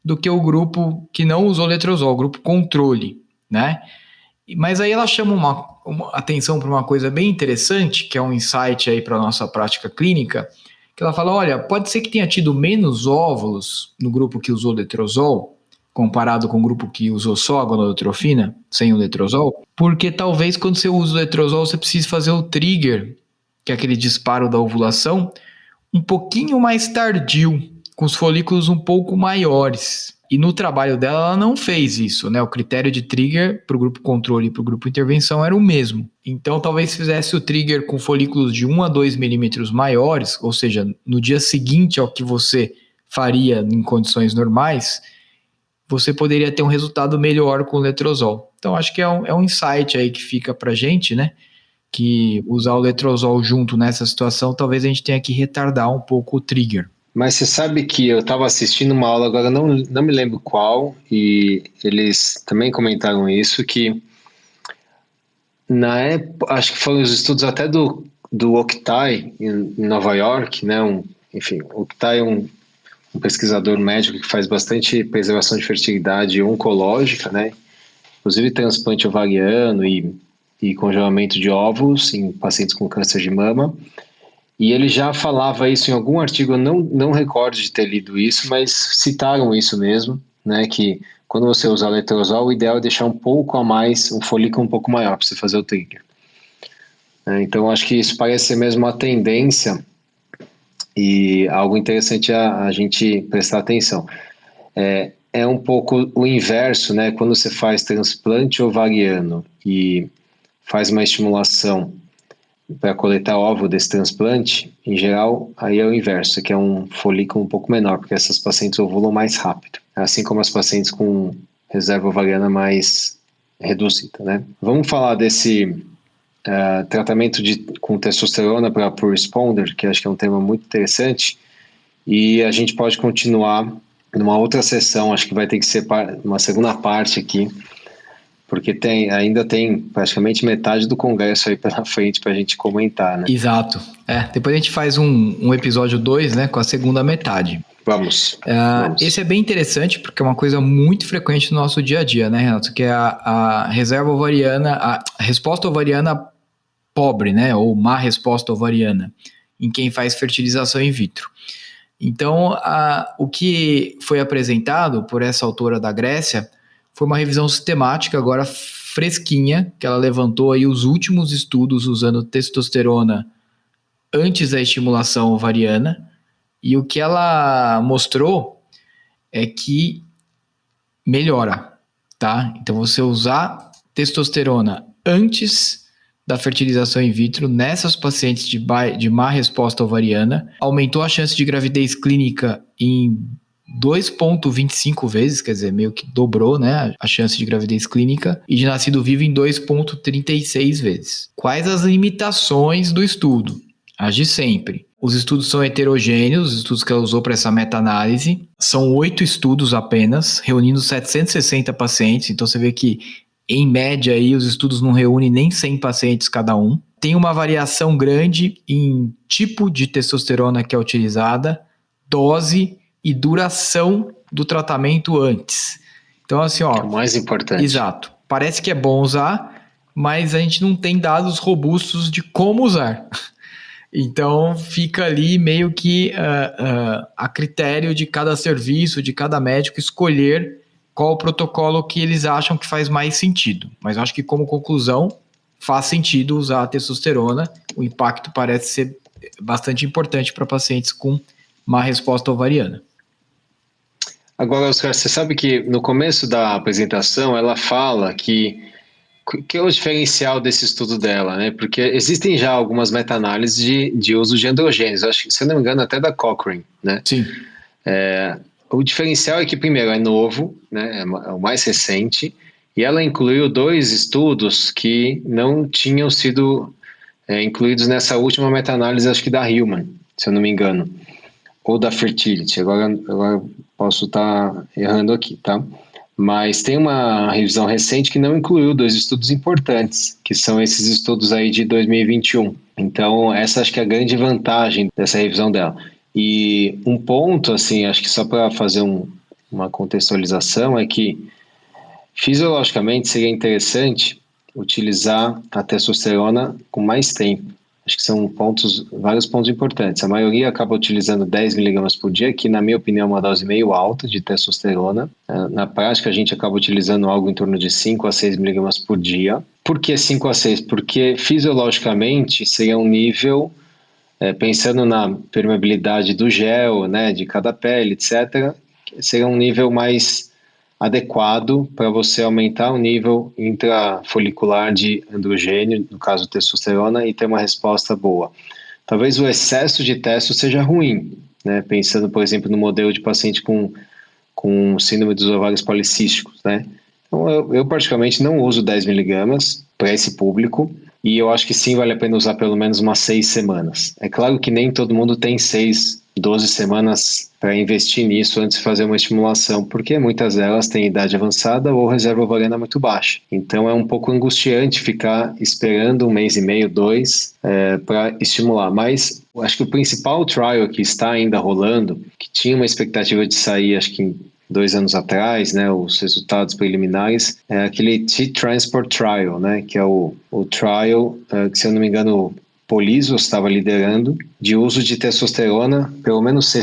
do que o grupo que não usou letrozol, o grupo controle, né? Mas aí ela chama uma atenção para uma coisa bem interessante, que é um insight aí para a nossa prática clínica, que ela fala, olha, pode ser que tenha tido menos óvulos no grupo que usou letrozol, comparado com o grupo que usou só a gonotrofina, sem o letrozol, porque talvez quando você usa o letrozol você precise fazer o trigger, que é aquele disparo da ovulação, um pouquinho mais tardio, com os folículos um pouco maiores. E no trabalho dela ela não fez isso, né? O critério de trigger para o grupo controle e para o grupo intervenção era o mesmo. Então talvez fizesse o trigger com folículos de 1 a 2 milímetros maiores, ou seja, no dia seguinte ao que você faria em condições normais, você poderia ter um resultado melhor com o letrozol. Então, acho que é um insight aí que fica pra gente, né? Que usar o letrozol junto nessa situação, talvez a gente tenha que retardar um pouco o trigger. Mas você sabe que eu estava assistindo uma aula, agora não me lembro qual, e eles também comentaram isso, que na época, acho que foram os estudos até do Oktay, em Nova York, né? Enfim, o Oktay é um pesquisador médico que faz bastante preservação de fertilidade oncológica, né? Inclusive transplante ovariano e congelamento de óvulos em pacientes com câncer de mama. E ele já falava isso em algum artigo, eu não recordo de ter lido isso, mas citaram isso mesmo, né? Que quando você usa letrozol, o ideal é deixar um pouco a mais, um folículo um pouco maior para você fazer o trigger. Então, acho que isso parece ser mesmo uma tendência e algo interessante a gente prestar atenção. É um pouco o inverso, né? Quando você faz transplante ovariano e faz uma estimulação para coletar óvulo desse transplante, em geral, aí é o inverso, que é um folículo um pouco menor, porque essas pacientes ovulam mais rápido, assim como as pacientes com reserva ovariana mais reduzida, né? Vamos falar desse tratamento com testosterona para poor responder, que acho que é um tema muito interessante, e a gente pode continuar numa outra sessão, acho que vai ter que ser uma segunda parte aqui, porque ainda tem praticamente metade do congresso aí pela frente para a gente comentar, né? Exato. Depois a gente faz um episódio 2, né, com a segunda metade. Vamos. Esse é bem interessante, porque é uma coisa muito frequente no nosso dia a dia, né, Renato? Que é a reserva ovariana, a resposta ovariana pobre, né, ou má resposta ovariana, em quem faz fertilização in vitro. Então, o que foi apresentado por essa autora da Grécia foi uma revisão sistemática, agora fresquinha, que ela levantou aí os últimos estudos usando testosterona antes da estimulação ovariana, e o que ela mostrou é que melhora, tá? Então, você usar testosterona antes da fertilização in vitro nessas pacientes de má resposta ovariana aumentou a chance de gravidez clínica em 2,25 vezes, quer dizer, meio que dobrou, né, a chance de gravidez clínica, e de nascido vivo em 2,36 vezes. Quais as limitações do estudo? As de sempre. Os estudos são heterogêneos, os estudos que ela usou para essa meta-análise. São 8 estudos apenas, reunindo 760 pacientes. Então, você vê que em média, aí, os estudos não reúnem nem 100 pacientes cada um. Tem uma variação grande em tipo de testosterona que é utilizada, dose e duração do tratamento antes. Então, assim, ó... É o mais importante. Exato. Parece que é bom usar, mas a gente não tem dados robustos de como usar. Então, fica ali meio que a critério de cada serviço, de cada médico, escolher qual o protocolo que eles acham que faz mais sentido. Mas eu acho que, como conclusão, faz sentido usar a testosterona. O impacto parece ser bastante importante para pacientes com má resposta ovariana. Agora, Oscar, você sabe que no começo da apresentação ela fala que é o diferencial desse estudo dela, né? Porque existem já algumas meta-análises de uso de androgênios, acho que, se eu não me engano, até da Cochrane, né? Sim. O diferencial é que, primeiro, é novo, né? É o mais recente, e ela incluiu 2 estudos que não tinham sido incluídos nessa última meta-análise, acho que da Human, se eu não me engano, ou da Fertility, agora posso estar errando aqui, tá? Mas tem uma revisão recente que não incluiu 2 estudos importantes, que são esses estudos aí de 2021. Então, essa acho que é a grande vantagem dessa revisão dela. E um ponto, assim, acho que só para fazer uma contextualização, é que fisiologicamente seria interessante utilizar a testosterona com mais tempo. Acho que são vários pontos importantes. A maioria acaba utilizando 10 mg por dia, que na minha opinião é uma dose meio alta de testosterona. Na prática a gente acaba utilizando algo em torno de 5 a 6 mg por dia. Por que 5 a 6? Porque fisiologicamente seria um nível, pensando na permeabilidade do gel, né, de cada pele, etc., seria um nível mais adequado para você aumentar o nível intrafolicular de androgênio, no caso testosterona, e ter uma resposta boa. Talvez o excesso de testo seja ruim, né? Pensando, por exemplo, no modelo de paciente com síndrome dos ovários policísticos, né? Então, eu particularmente não uso 10 mg para esse público, e eu acho que sim, vale a pena usar pelo menos umas 6 semanas. É claro que nem todo mundo tem 12 semanas para investir nisso antes de fazer uma estimulação, porque muitas delas têm idade avançada ou reserva ovariana muito baixa. Então é um pouco angustiante ficar esperando 1 mês e meio, 2, para estimular. Mas acho que o principal trial que está ainda rolando, que tinha uma expectativa de sair, acho que 2 anos atrás, né, os resultados preliminares, é aquele T-Transport Trial, né, que é o trial, que se eu não me engano, Poliso estava liderando, de uso de testosterona, pelo menos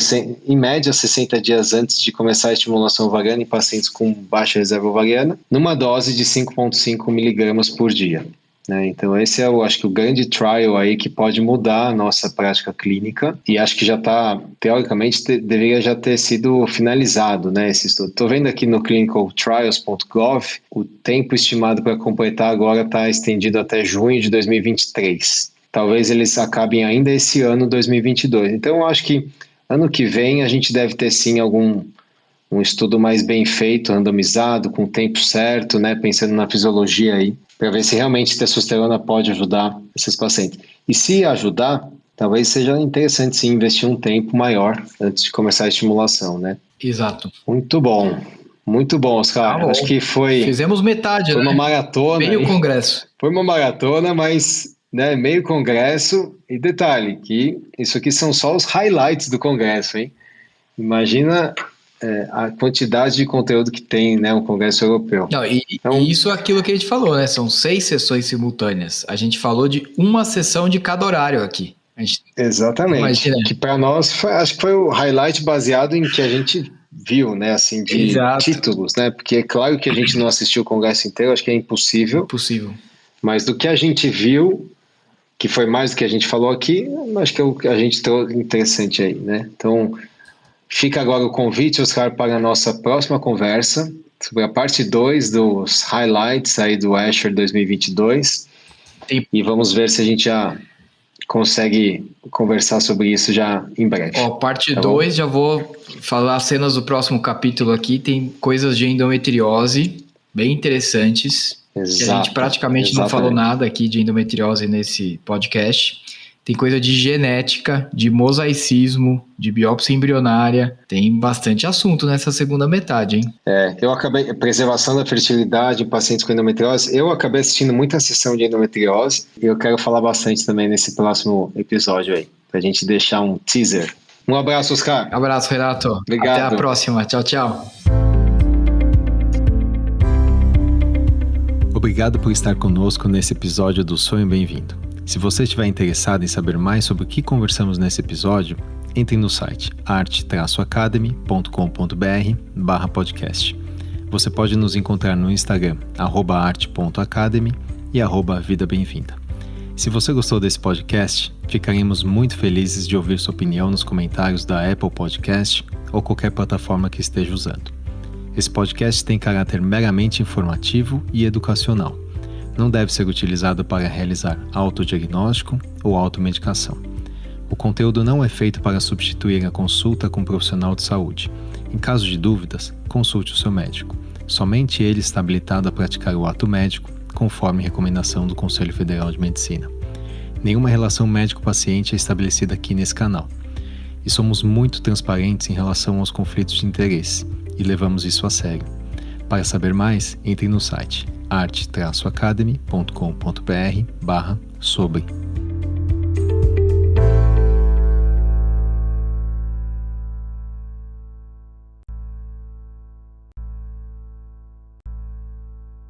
em média 60 dias antes de começar a estimulação ovariana em pacientes com baixa reserva ovariana, numa dose de 5,5 mg por dia. Né? Então esse é, acho que o grande trial aí que pode mudar a nossa prática clínica, e acho que já está, teoricamente, deveria já ter sido finalizado, né, esse estudo. Estou vendo aqui no clinicaltrials.gov, o tempo estimado para completar agora está estendido até junho de 2023. Talvez eles acabem ainda esse ano, 2022. Então, eu acho que ano que vem a gente deve ter sim um estudo mais bem feito, randomizado, com o tempo certo, né, pensando na fisiologia aí, para ver se realmente testosterona pode ajudar esses pacientes. E se ajudar, talvez seja interessante sim investir um tempo maior antes de começar a estimulação, né? Exato. Muito bom, Oscar. Bom. Acho que Fizemos metade, foi né? uma maratona. Meio congresso. Foi uma maratona, mas... né, meio congresso, e detalhe, que isso aqui são só os highlights do congresso, hein? Imagina a quantidade de conteúdo que tem, né, um congresso europeu. Não, e isso é aquilo que a gente falou, né? São 6 sessões simultâneas. A gente falou de uma sessão de cada horário aqui. Exatamente. Imagina. Que para nós, acho que foi o highlight baseado em que a gente viu, né, assim, de títulos, né? Porque é claro que a gente não assistiu o congresso inteiro, acho que é impossível. Impossível. Mas do que a gente viu, que foi mais do que a gente falou aqui, acho que é o que a gente trouxe interessante aí, né? Então, fica agora o convite, Oscar, para a nossa próxima conversa, sobre a parte 2 dos highlights aí do Asher 2022. E vamos ver se a gente já consegue conversar sobre isso já em breve. Ó, parte 2, já vou falar cenas do próximo capítulo aqui, tem coisas de endometriose bem interessantes. Exato, que a gente praticamente não falou nada aqui de endometriose nesse podcast. tem coisa de genética, de mosaicismo, de biópsia embrionária, tem bastante assunto nessa segunda metade, hein? Eu acabei, preservação da fertilidade em pacientes com endometriose, eu acabei assistindo muita sessão de endometriose e eu quero falar bastante também nesse próximo episódio aí, pra gente deixar um teaser. Um abraço, Oscar. Abraço, Renato. Obrigado. Até a próxima. Tchau, tchau. Obrigado por estar conosco nesse episódio do Sonho Bem-vindo. Se você estiver interessado em saber mais sobre o que conversamos nesse episódio, entre no site arte-academy.com.br/podcast. Você pode nos encontrar no Instagram, @arte.academy e @vida bem-vinda. Se você gostou desse podcast, ficaremos muito felizes de ouvir sua opinião nos comentários da Apple Podcast ou qualquer plataforma que esteja usando. Esse podcast tem caráter meramente informativo e educacional. Não deve ser utilizado para realizar autodiagnóstico ou automedicação. O conteúdo não é feito para substituir a consulta com um profissional de saúde. Em caso de dúvidas, consulte o seu médico. Somente ele está habilitado a praticar o ato médico, conforme recomendação do Conselho Federal de Medicina. Nenhuma relação médico-paciente é estabelecida aqui nesse canal. E somos muito transparentes em relação aos conflitos de interesse, e levamos isso a sério. Para saber mais, entre no site arte-academy.com.br/sobre.